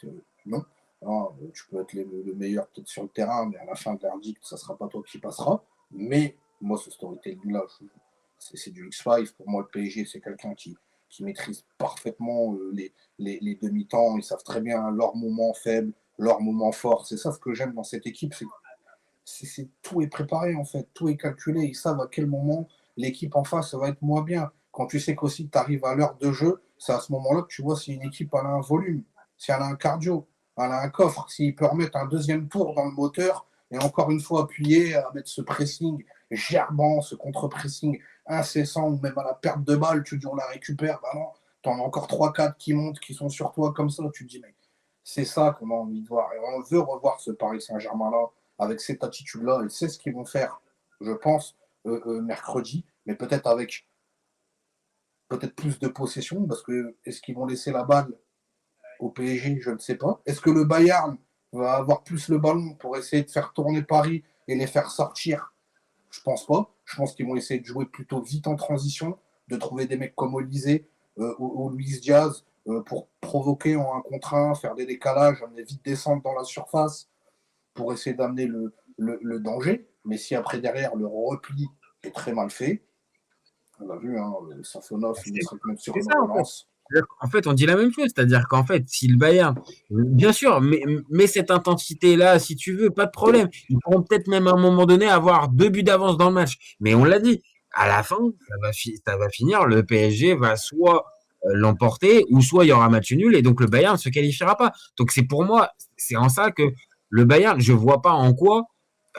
Non. Non, tu peux être le meilleur peut-être sur le terrain, mais à la fin de l'article, ça ne sera pas toi qui passera. Mais moi, ce storytelling-là, c'est du X5. Pour moi, le PSG, c'est quelqu'un qui maîtrise parfaitement les demi-temps. Ils savent très bien leurs moments faibles, leurs moments forts. C'est ça ce que j'aime dans cette équipe. Tout est préparé, en fait. Tout est calculé. Ils savent à quel moment l'équipe en face va être moins bien. Quand tu sais qu'aussi tu arrives à l'heure de jeu, c'est à ce moment-là que tu vois si une équipe elle a un volume, si elle a un cardio, elle a un coffre, s'il peut remettre un deuxième tour dans le moteur et encore une fois appuyer à mettre ce pressing gerbant, ce contre-pressing incessant ou même à la perte de balle, tu dis on la récupère, bah non, t'en as encore 3-4 qui montent, qui sont sur toi comme ça, tu te dis mais c'est ça qu'on a envie de voir et on veut revoir ce Paris Saint-Germain-là avec cette attitude-là et c'est ce qu'ils vont faire, je pense, mercredi, mais peut-être avec plus de possession, parce que est-ce qu'ils vont laisser la balle au PSG? Je ne sais pas. Est-ce que le Bayern va avoir plus le ballon pour essayer de faire tourner Paris et les faire sortir? Je pense pas. Je pense qu'ils vont essayer de jouer plutôt vite en transition, de trouver des mecs comme Olysée ou Luis Diaz pour provoquer en 1 contre 1, faire des décalages, amener vite descendre dans la surface pour essayer d'amener le danger. Mais si après derrière le repli est très mal fait, on l'a vu, Safonov, il serait même sur une relance. En fait, on dit la même chose, c'est-à-dire qu'en fait, si le Bayern, bien sûr, mais cette intensité-là, si tu veux, pas de problème. Ils pourront peut-être même à un moment donné avoir 2 buts d'avance dans le match. Mais on l'a dit, à la fin, ça va finir, le PSG va soit l'emporter, ou soit il y aura match nul, et donc le Bayern ne se qualifiera pas. Donc c'est pour moi, c'est en ça que le Bayern, je vois pas en quoi.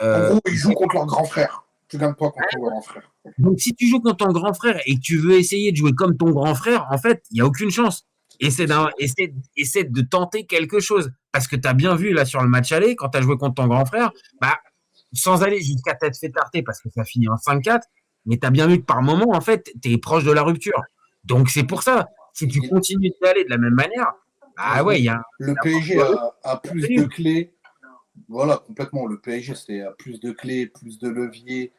En gros, ils jouent contre leur grand frère. Tu gagnes pas contre ton grand frère. Donc, si tu joues contre ton grand frère et que tu veux essayer de jouer comme ton grand frère, en fait, il n'y a aucune chance. Essaie de tenter quelque chose. Parce que tu as bien vu, là, sur le match aller, quand tu as joué contre ton grand frère, bah, sans aller jusqu'à t'être fait tarter parce que ça finit en 5-4, mais tu as bien vu que par moment, en fait, tu es proche de la rupture. Donc, c'est pour ça. Si tu continues d'aller de la même manière, bah ouais, il y a. Le PSG a plus de clés. Voilà, complètement. Le PSG, c'est à plus de clés, plus de leviers,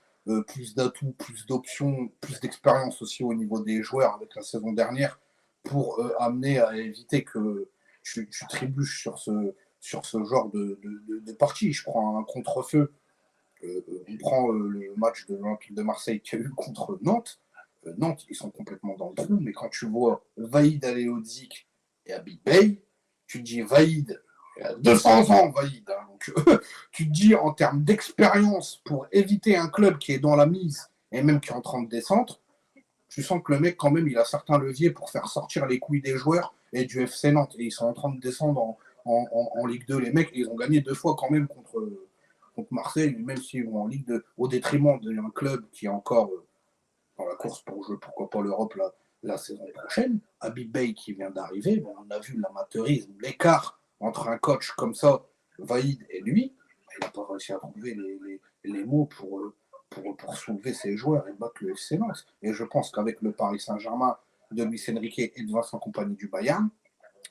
plus d'atouts, plus d'options, plus d'expérience aussi au niveau des joueurs avec la saison dernière pour amener à éviter que tu trébuches sur ce genre de partie. Je prends un contre-feu. On prend le match de l'Olympique de Marseille qu'il y a eu contre Nantes. Nantes, ils sont complètement dans le trou, mais quand tu vois Vaïd Alihodzik et Habib Bey, tu te dis Vaïd, il a 200 ans, Vaïd. Hein, donc, tu te dis en termes d'expérience pour éviter un club qui est dans la mise et même qui est en train de descendre, tu sens que le mec, quand même, il a certains leviers pour faire sortir les couilles des joueurs et du FC Nantes. Et ils sont en train de descendre en Ligue 2. Les mecs, ils ont gagné 2 fois quand même contre Marseille, même s'ils vont en Ligue 2, au détriment d'un club qui est encore dans la course pour jouer, pourquoi pas l'Europe la saison prochaine. Habib Bey qui vient d'arriver, on a vu l'amateurisme, l'écart entre un coach comme ça, Vaïd, et lui. Il n'a pas réussi à trouver les mots pour soulever ses joueurs et battre le FC Nantes. Et je pense qu'avec le Paris Saint-Germain de Luis Enrique et de Vincent Kompany du Bayern,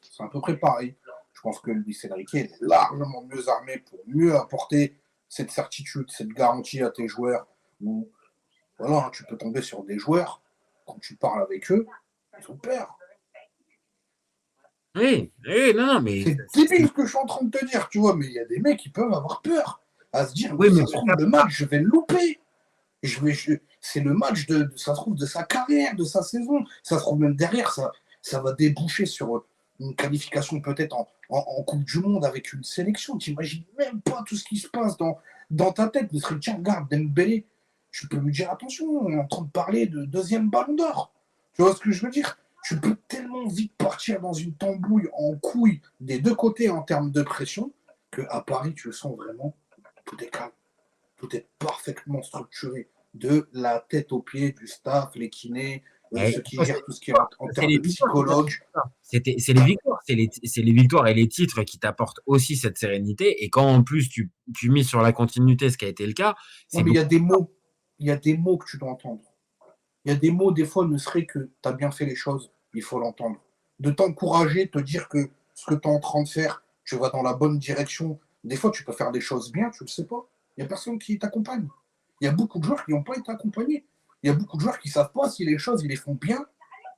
c'est à peu près pareil. Je pense que Luis Enrique est largement mieux armé pour mieux apporter cette certitude, cette garantie à tes joueurs où voilà, tu peux tomber sur des joueurs, quand tu parles avec eux, ils ont peur. Oui, non, mais. C'est débile ce que je suis en train de te dire, tu vois, mais il y a des mecs qui peuvent avoir peur à se dire, oui, mais ça se trouve, le match, je vais le louper. C'est le match ça se trouve de sa carrière, de sa saison. Ça se trouve même derrière, ça va déboucher sur une qualification peut-être en Coupe du Monde avec une sélection. Tu n'imagines même pas tout ce qui se passe dans ta tête. Ne serait tiens, regarde, Dembélé, tu peux lui dire attention, on est en train de parler de 2e ballon d'or. Tu vois ce que je veux dire? Tu peux tellement vite partir dans une tambouille en couille des deux côtés en termes de pression qu'à Paris, tu le sens vraiment, tout est calme. Tout est parfaitement structuré. De la tête aux pieds, du staff, les kinés, ceux qui gèrent tout ce qui est en termes de psychologue. C'est les victoires. C'est les victoires et les titres qui t'apportent aussi cette sérénité. Et quand en plus tu mises sur la continuité, ce qui a été le cas. Non, mais il y a des mots. Il y a des mots que tu dois entendre. Il y a des mots, des fois, ne serait que tu as bien fait les choses, il faut l'entendre. De t'encourager, te dire que ce que tu es en train de faire, tu vas dans la bonne direction. Des fois, tu peux faire des choses bien, tu ne le sais pas. Il n'y a personne qui t'accompagne. Il y a beaucoup de joueurs qui n'ont pas été accompagnés. Il y a beaucoup de joueurs qui ne savent pas si les choses, ils les font bien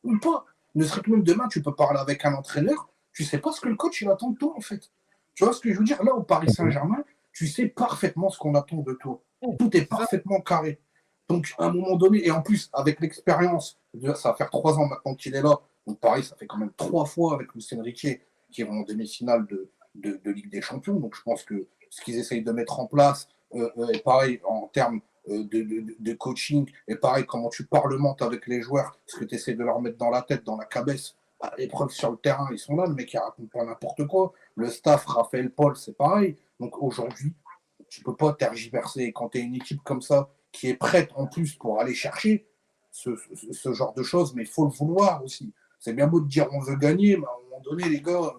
ou pas. Ne serait que même demain, tu peux parler avec un entraîneur, tu ne sais pas ce que le coach il attend de toi, en fait. Tu vois ce que je veux dire? Là, au Paris Saint-Germain, tu sais parfaitement ce qu'on attend de toi. Tout est parfaitement carré. Donc, à un moment donné, et en plus, avec l'expérience, ça va faire 3 ans maintenant qu'il est là. Donc, Paris, ça fait quand même 3 fois avec Luis Enrique qui vont en demi-finale de Ligue des Champions. Donc, je pense que ce qu'ils essayent de mettre en place, et pareil, en termes de coaching, et pareil, comment tu parlementes avec les joueurs, ce que tu essaies de leur mettre dans la tête, dans la cabesse, à l'épreuve sur le terrain, ils sont là, le mec qui raconte pas n'importe quoi. Le staff, Raphaël Paul, c'est pareil. Donc aujourd'hui, tu peux pas tergiverser. Quand tu es une équipe comme ça, qui est prête en plus pour aller chercher ce genre de choses, mais il faut le vouloir aussi. C'est bien beau de dire on veut gagner, mais à un moment donné, les gars,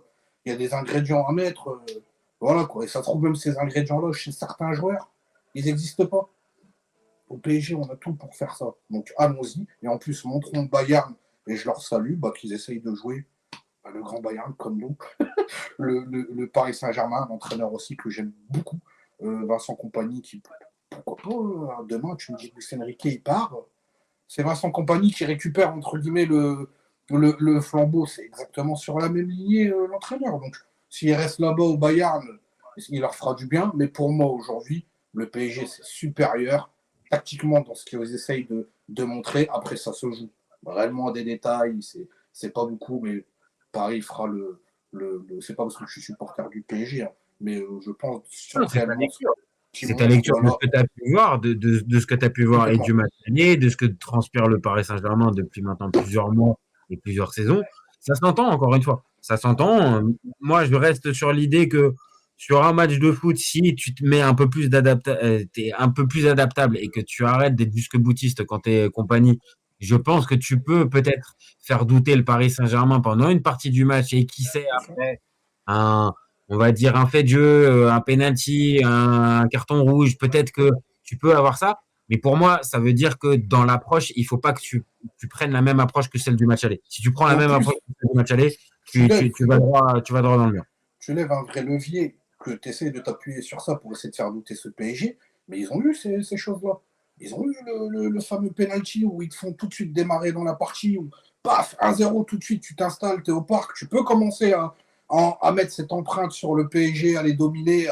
il y a des ingrédients à mettre. Voilà quoi. Et ça se trouve même ces ingrédients-là chez certains joueurs, ils n'existent pas. Au PSG, on a tout pour faire ça. Donc allons-y. Et en plus, montrons Bayern, et je leur salue, qu'ils essayent de jouer le grand Bayern comme nous. le Paris Saint-Germain, un entraîneur aussi que j'aime beaucoup, Vincent Kompany, qui, pourquoi pas, demain, tu me dis que Luis Enrique, il part. C'est Vincent Kompany qui récupère, entre guillemets, le flambeau. C'est exactement sur la même lignée, l'entraîneur. Donc, s'il reste là-bas au Bayern, il leur fera du bien. Mais pour moi, aujourd'hui, le PSG, c'est supérieur tactiquement dans ce qu'ils essayent de montrer. Après, ça se joue réellement à des détails. C'est pas beaucoup, mais Paris fera c'est pas parce que je suis supporter du PSG, hein, mais je pense réellement. C'est ta lecture de ce que tu as pu voir, de ce que tu as pu voir et du match gagné, de ce que transpire le Paris Saint-Germain depuis maintenant plusieurs mois et plusieurs saisons. Ça s'entend, encore une fois. Ça s'entend. Moi, je reste sur l'idée que sur un match de foot, si tu te mets un peu plus t'es un peu plus adaptable et que tu arrêtes d'être jusque-boutiste quand t'es Kompany, je pense que tu peux peut-être faire douter le Paris Saint-Germain pendant une partie du match et qui sait après on va dire un fait de jeu, un penalty, un carton rouge, peut-être que tu peux avoir ça. Mais pour moi, ça veut dire que dans l'approche, il faut pas que tu prennes la même approche que celle du match aller. Si tu prends la même approche que celle du match aller, tu vas droit dans le mur. Tu lèves un vrai levier, que tu essaies de t'appuyer sur ça pour essayer de faire douter ce PSG, mais ils ont eu ces choses-là. Ils ont eu le fameux penalty où ils te font tout de suite démarrer dans la partie, où paf, 1-0 tout de suite, tu t'installes, tu es au parc, tu peux commencer à mettre cette empreinte sur le PSG, à les dominer.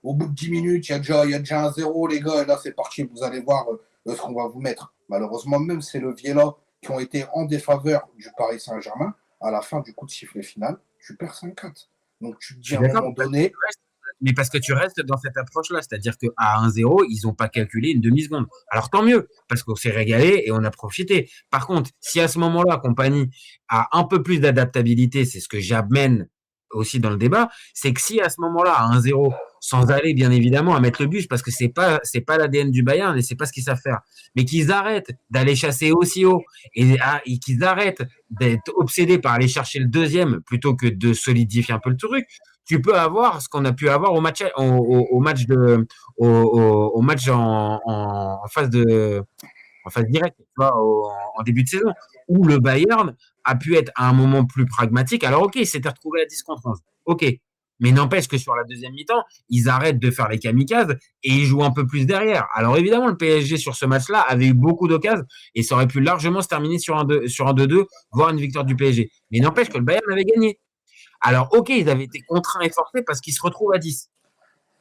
Au bout de 10 minutes, il y a déjà un 0, les gars, et là, c'est parti. Vous allez voir ce qu'on va vous mettre. Malheureusement, même ces leviers-là qui ont été en défaveur du Paris Saint-Germain, à la fin du coup de sifflet final, tu perds 5-4. Donc, tu te dis à un moment donné. Mais parce que tu restes dans cette approche-là, c'est-à-dire qu'à 1-0, ils n'ont pas calculé une demi-seconde. Alors tant mieux, parce qu'on s'est régalé et on a profité. Par contre, si à ce moment-là, Compagnie a un peu plus d'adaptabilité, c'est ce que j'amène aussi dans le débat, c'est que si à ce moment-là, à 1-0, sans aller bien évidemment à mettre le but, parce que c'est pas l'ADN du Bayern et c'est pas ce qu'ils savent faire, mais qu'ils arrêtent d'aller chasser aussi haut et qu'ils arrêtent d'être obsédés par aller chercher le deuxième plutôt que de solidifier un peu le truc, tu peux avoir ce qu'on a pu avoir au match en phase directe, tu vois, en début de saison, où le Bayern a pu être à un moment plus pragmatique. Alors ok, il s'était retrouvé à 10 contre 11. Ok. Mais n'empêche que sur la deuxième mi-temps, ils arrêtent de faire les kamikazes et ils jouent un peu plus derrière. Alors évidemment, le PSG sur ce match-là avait eu beaucoup d'occasions et ça aurait pu largement se terminer sur un 2-2, voire une victoire du PSG. Mais n'empêche que le Bayern avait gagné. Alors ok, ils avaient été contraints et forcés parce qu'ils se retrouvent à 10.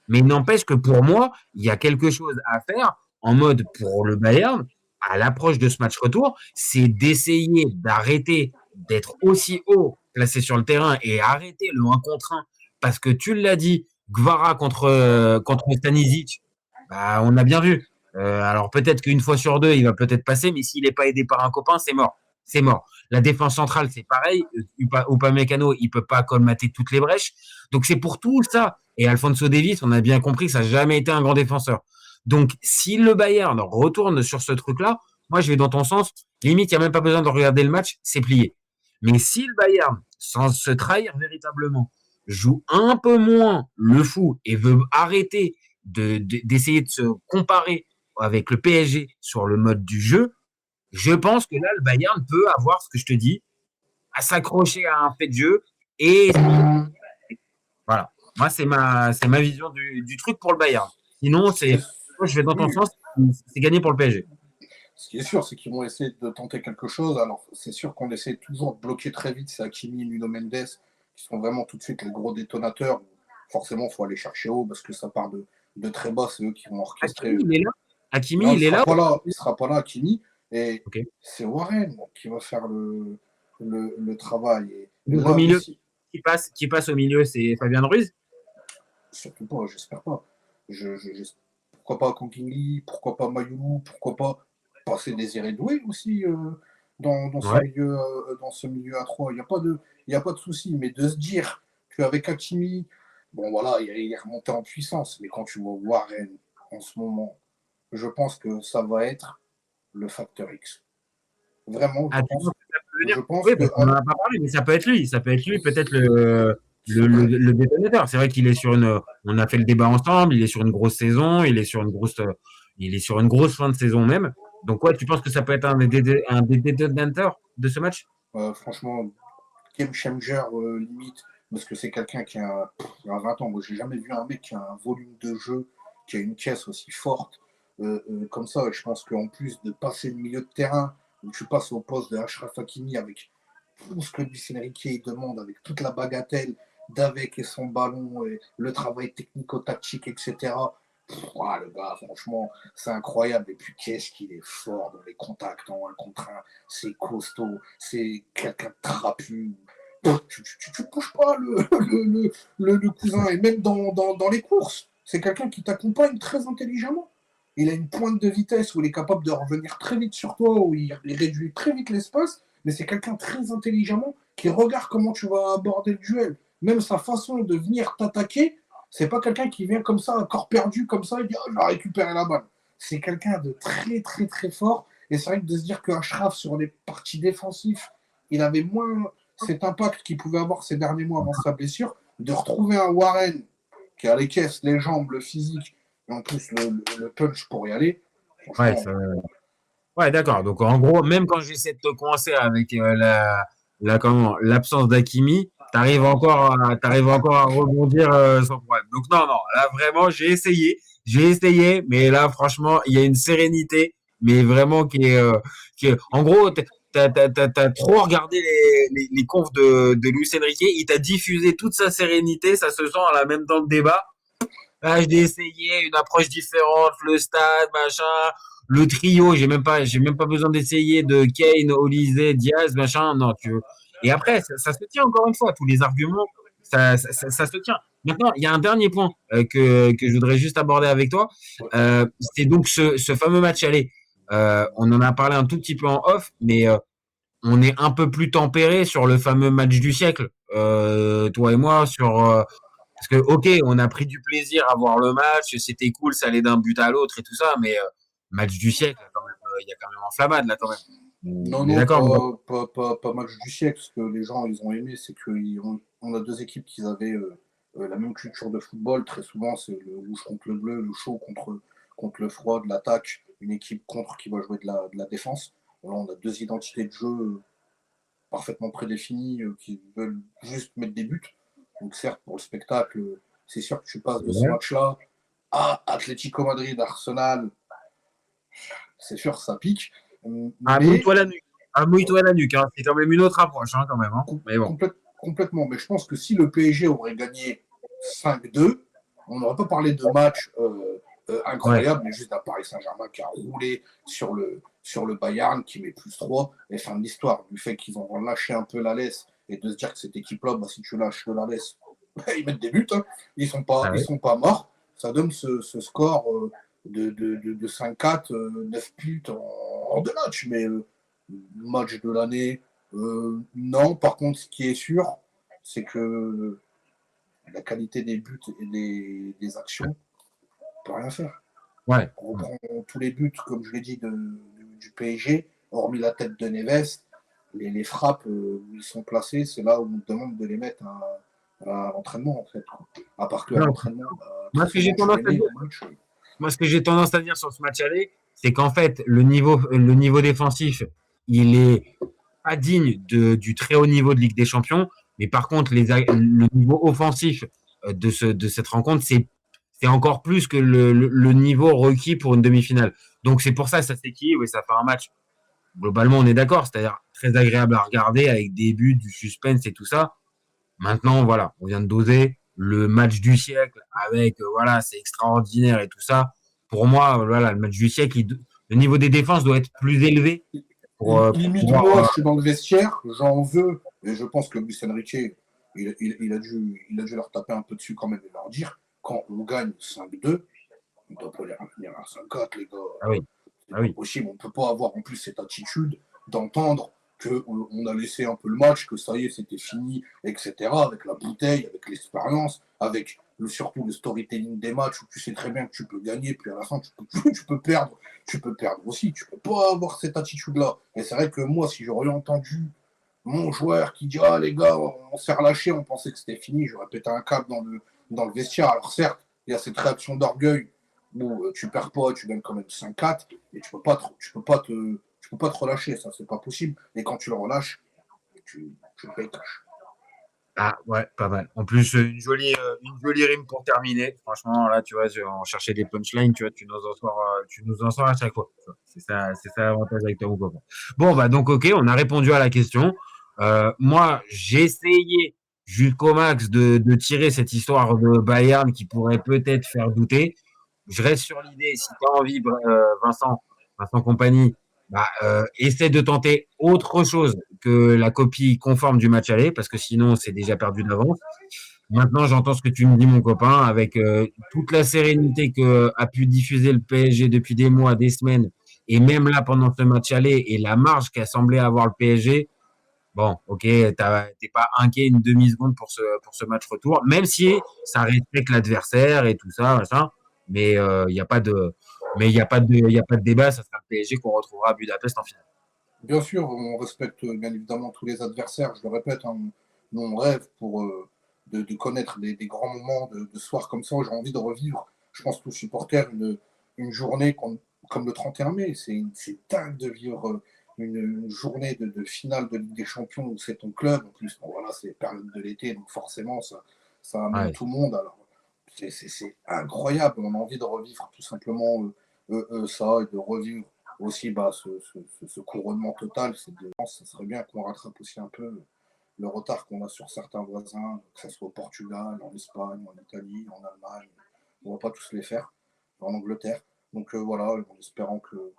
Mais n'empêche que pour moi, il y a quelque chose à faire en mode pour le Bayern, à l'approche de ce match retour, c'est d'essayer d'arrêter d'être aussi haut placé sur le terrain et arrêter le 1 contre 1. Parce que tu l'as dit, Gvara contre Stanisic, bah, on a bien vu. Alors peut-être qu'une fois sur deux, il va peut-être passer, mais s'il n'est pas aidé par un copain, c'est mort. C'est mort. La défense centrale, c'est pareil. Upamecano, il peut pas colmater toutes les brèches. Donc c'est pour tout ça. Et Alphonso Davies, on a bien compris que ça n'a jamais été un grand défenseur. Donc si le Bayern retourne sur ce truc-là, moi je vais dans ton sens. Limite, il n'y a même pas besoin de regarder le match, c'est plié. Mais si le Bayern, sans se trahir véritablement, joue un peu moins le fou et veut arrêter d'essayer de se comparer avec le PSG sur le mode du jeu, je pense que là, le Bayern peut avoir, ce que je te dis, à s'accrocher à un fait de jeu et voilà. Moi, c'est ma vision du truc pour le Bayern. Sinon, je vais dans ton sens, c'est gagné pour le PSG. Ce qui est sûr, c'est qu'ils vont essayer de tenter quelque chose. Alors, c'est sûr qu'on essaie toujours de bloquer très vite. C'est Hakimi et Nuno Mendes qui sont vraiment tout de suite les gros détonateurs. Forcément, il faut aller chercher haut parce que ça part de très bas. C'est eux qui vont orchestrer. Hakimi, il est là. Il ne sera pas là, Hakimi. Et c'est Warren qui va faire le travail. Et donc, au milieu, qui passe au milieu, c'est Fabien Ruiz? Surtout pas, j'espère pas. Pourquoi pas Kankingli, pourquoi pas Mayulu, pourquoi pas passer Désiré Doué aussi dans ce milieu à 3. Il n'y a pas de souci. Mais de se dire qu'avec Hakimi, bon voilà, il est remonté en puissance. Mais quand tu vois Warren en ce moment, je pense que ça va être le facteur X. Vraiment, je pense que on n'en a pas parlé, mais ça peut être lui. Ça peut être lui, peut-être le détonateur. C'est vrai qu'il est sur on a fait le débat ensemble, il est sur une grosse saison, il est sur une grosse fin de saison même. Donc ouais, tu penses que ça peut être un des détonateurs de ce match? Franchement, game changer limite, parce que c'est quelqu'un qui a 20 ans. Moi, j'ai jamais vu un mec qui a un volume de jeu, qui a une caisse aussi forte comme ça. Et je pense qu'en plus de passer le milieu de terrain, où tu passes au poste de Achraf Hakimi avec tout ce que Luis Enrique demande, avec toute la bagatelle d'avec et son ballon, et le travail technico-tactique, etc. Le gars, franchement, c'est incroyable. Et puis, qu'est-ce qu'il est fort dans les contacts en 1 contre 1. C'est costaud, c'est quelqu'un de trapu. Tu touches pas le cousin. Et même dans les courses, c'est quelqu'un qui t'accompagne très intelligemment. Il a une pointe de vitesse où il est capable de revenir très vite sur toi, où il réduit très vite l'espace, mais c'est quelqu'un très intelligemment qui regarde comment tu vas aborder le duel. Même sa façon de venir t'attaquer, c'est pas quelqu'un qui vient comme ça, à corps perdu, comme ça, et dit je vais récupérer la balle. C'est quelqu'un de très très très fort, et c'est vrai que de se dire que Achraf, sur les parties défensives, il avait moins cet impact qu'il pouvait avoir ces derniers mois avant sa blessure, de retrouver un Warren qui a les caisses, les jambes, le physique, et en plus le punch pour y aller. Ouais, d'accord. Donc en gros, même quand j'essaie de te coincer avec l'absence d'Hakimi, t'arrives encore à rebondir sans problème. Donc non, là vraiment j'ai essayé, mais là franchement il y a une sérénité, mais vraiment qui est en gros t'as trop regardé les confs de Luis Enrique. Il t'a diffusé toute sa sérénité. Ça se sent là, même dans le débat. Ah, j'ai essayé une approche différente, le stade, machin, le trio. J'ai même pas besoin d'essayer de Kane, Olise, Diaz, machin. Non, tu veux. Et après, ça se tient encore une fois. Tous les arguments, ça se tient. Maintenant, il y a un dernier point que je voudrais juste aborder avec toi. C'est donc ce fameux match aller. On en a parlé un tout petit peu en off, mais on est un peu plus tempéré sur le fameux match du siècle, toi et moi, parce que ok, on a pris du plaisir à voir le match, c'était cool, ça allait d'un but à l'autre et tout ça, mais match du siècle, quand même, il y a quand même enflammade là quand même. Non, On est non, d'accord. pas match du siècle, ce que les gens ils ont aimé, c'est qu'on a deux équipes qui avaient la même culture de football. Très souvent, c'est le rouge contre le bleu, le chaud contre le froid, de l'attaque, une équipe contre qui va jouer de la défense. Là, on a deux identités de jeu parfaitement prédéfinies qui veulent juste mettre des buts. Donc certes, pour le spectacle, c'est sûr que tu passes de ce match-là à Atlético Madrid, Arsenal, c'est sûr, ça pique. Ah, mouille-toi la nuque. Ah, mouille-toi la nuque, hein. C'est quand même une autre approche, hein, quand même. Hein. Mais bon. Complètement. Mais je pense que si le PSG aurait gagné 5-2, on n'aurait pas parlé de match incroyable, mais juste d'un Paris Saint-Germain qui a roulé sur le Bayern, qui met +3, et fin de l'histoire. Du fait qu'ils ont lâché un peu la laisse, et de se dire que cette équipe-là, bah, si tu lâches de la laisse, ils mettent des buts. Hein. Ils sont pas morts. Ça donne ce score de 5-4, 9 buts en 2 matchs. Mais match de l'année, non. Par contre, ce qui est sûr, c'est que la qualité des buts et des actions, on peut rien faire. Ouais. On reprend tous les buts, comme je l'ai dit, du PSG, hormis la tête de Neves, les frappes où ils sont placés, c'est là où on demande de les mettre à l'entraînement, en fait. À part que à l'entraînement, moi, ce que j'ai tendance à dire sur ce match aller, c'est qu'en fait, le niveau défensif, il est pas digne du très haut niveau de Ligue des Champions, mais par contre, le niveau offensif de cette rencontre, c'est encore plus que le niveau requis pour une demi-finale. Donc c'est pour ça que ça s'équilibre et ça fait un match. Globalement, on est d'accord, c'est-à-dire très agréable à regarder avec des buts, du suspense et tout ça. Maintenant, voilà, on vient de doser le match du siècle avec, voilà, c'est extraordinaire et tout ça. Pour moi, voilà, le match du siècle, le niveau des défenses doit être plus élevé. Limite, moi, je suis dans le vestiaire, j'en veux, et je pense que Luis Enrique, il a dû leur taper un peu dessus quand même et leur dire, quand on gagne 5-2, on doit pas les revenir à 5-4, les gars. Ah oui. C'est pas possible, on peut pas avoir en plus cette attitude d'entendre qu'on a laissé un peu le match, que ça y est, c'était fini, etc. Avec la bouteille, avec l'expérience, avec surtout le storytelling des matchs où tu sais très bien que tu peux gagner, puis à la fin, tu peux perdre aussi. Tu peux pas avoir cette attitude-là. Et c'est vrai que moi, si j'aurais entendu mon joueur qui dit « Ah les gars, on s'est relâché, on pensait que c'était fini », j'aurais pété un câble dans le vestiaire. Alors certes, il y a cette réaction d'orgueil où tu perds pas, tu gagnes quand même 5-4, et tu peux pas te relâcher, ça c'est pas possible. Et quand tu le relâches, tu le payes cash. Ah ouais, pas mal. En plus, une jolie rime pour terminer. Franchement, là, tu vois, on cherchait des punchlines, tu vois, tu nous en sors à chaque fois. C'est ça l'avantage avec toi, mon copain. Bon, bah donc, ok, on a répondu à la question. Moi, j'ai essayé jusqu'au max de tirer cette histoire de Bayern qui pourrait peut-être faire douter. Je reste sur l'idée, si tu as envie, Vincent Compagnie, bah, essaie de tenter autre chose que la copie conforme du match aller, parce que sinon, c'est déjà perdu d'avance. Maintenant, j'entends ce que tu me dis, mon copain, avec toute la sérénité que a pu diffuser le PSG depuis des mois, des semaines, et même là, pendant ce match aller, et la marge qu'a semblé avoir le PSG. Bon, ok, t'es pas inquiet une demi-seconde pour ce match retour, même si ça respecte l'adversaire et tout ça, machin. Mais il n'y a pas de débat, ça sera le PSG qu'on retrouvera à Budapest en finale. Bien sûr, on respecte bien évidemment tous les adversaires. Je le répète, hein, nous on rêve de connaître des grands moments de soirs comme ça. J'ai envie de revivre, je pense, tous supporters, une journée comme le 31 mai. C'est dingue de vivre une journée de finale de Ligue des Champions où c'est ton club. En plus, bon, voilà, c'est période de l'été, donc forcément, ça amène tout le monde. Alors, c'est incroyable. On a envie de revivre tout simplement ça et de revivre aussi ce couronnement total, ça serait bien qu'on rattrape aussi un peu le retard qu'on a sur certains voisins, que ce soit au Portugal, en Espagne, en Italie, en Allemagne. On ne va pas tous les faire, en Angleterre. Donc voilà, en espérant que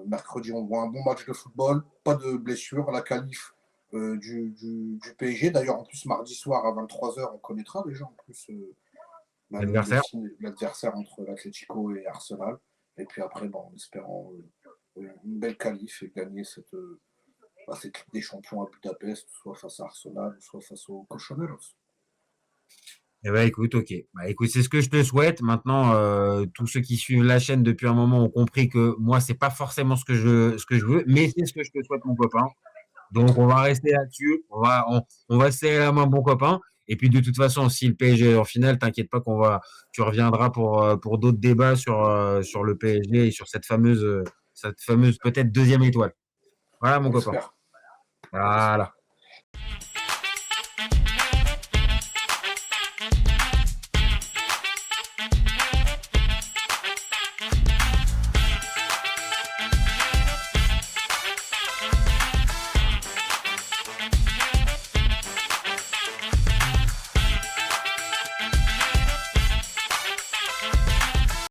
mercredi, on voit un bon match de football, pas de blessure, la qualif du PSG. D'ailleurs, en plus, mardi soir à 23h, on connaîtra déjà en plus l'adversaire entre l'Atlético et Arsenal. Et puis après, en espérant une belle qualif et gagner cette Ligue des Champions à Budapest, soit face à Arsenal, soit face aux Colchoneros. Eh ben écoute, ok. Bah écoute, c'est ce que je te souhaite. Maintenant, tous ceux qui suivent la chaîne depuis un moment ont compris que moi, c'est pas forcément ce que je veux, mais c'est ce que je te souhaite, mon copain. Donc on va rester là-dessus. On va se serrer la main, bon copain. Et puis de toute façon, si le PSG est en finale, t'inquiète pas tu reviendras pour d'autres débats sur le PSG et sur cette fameuse peut-être deuxième étoile. Voilà, mon copain. Voilà.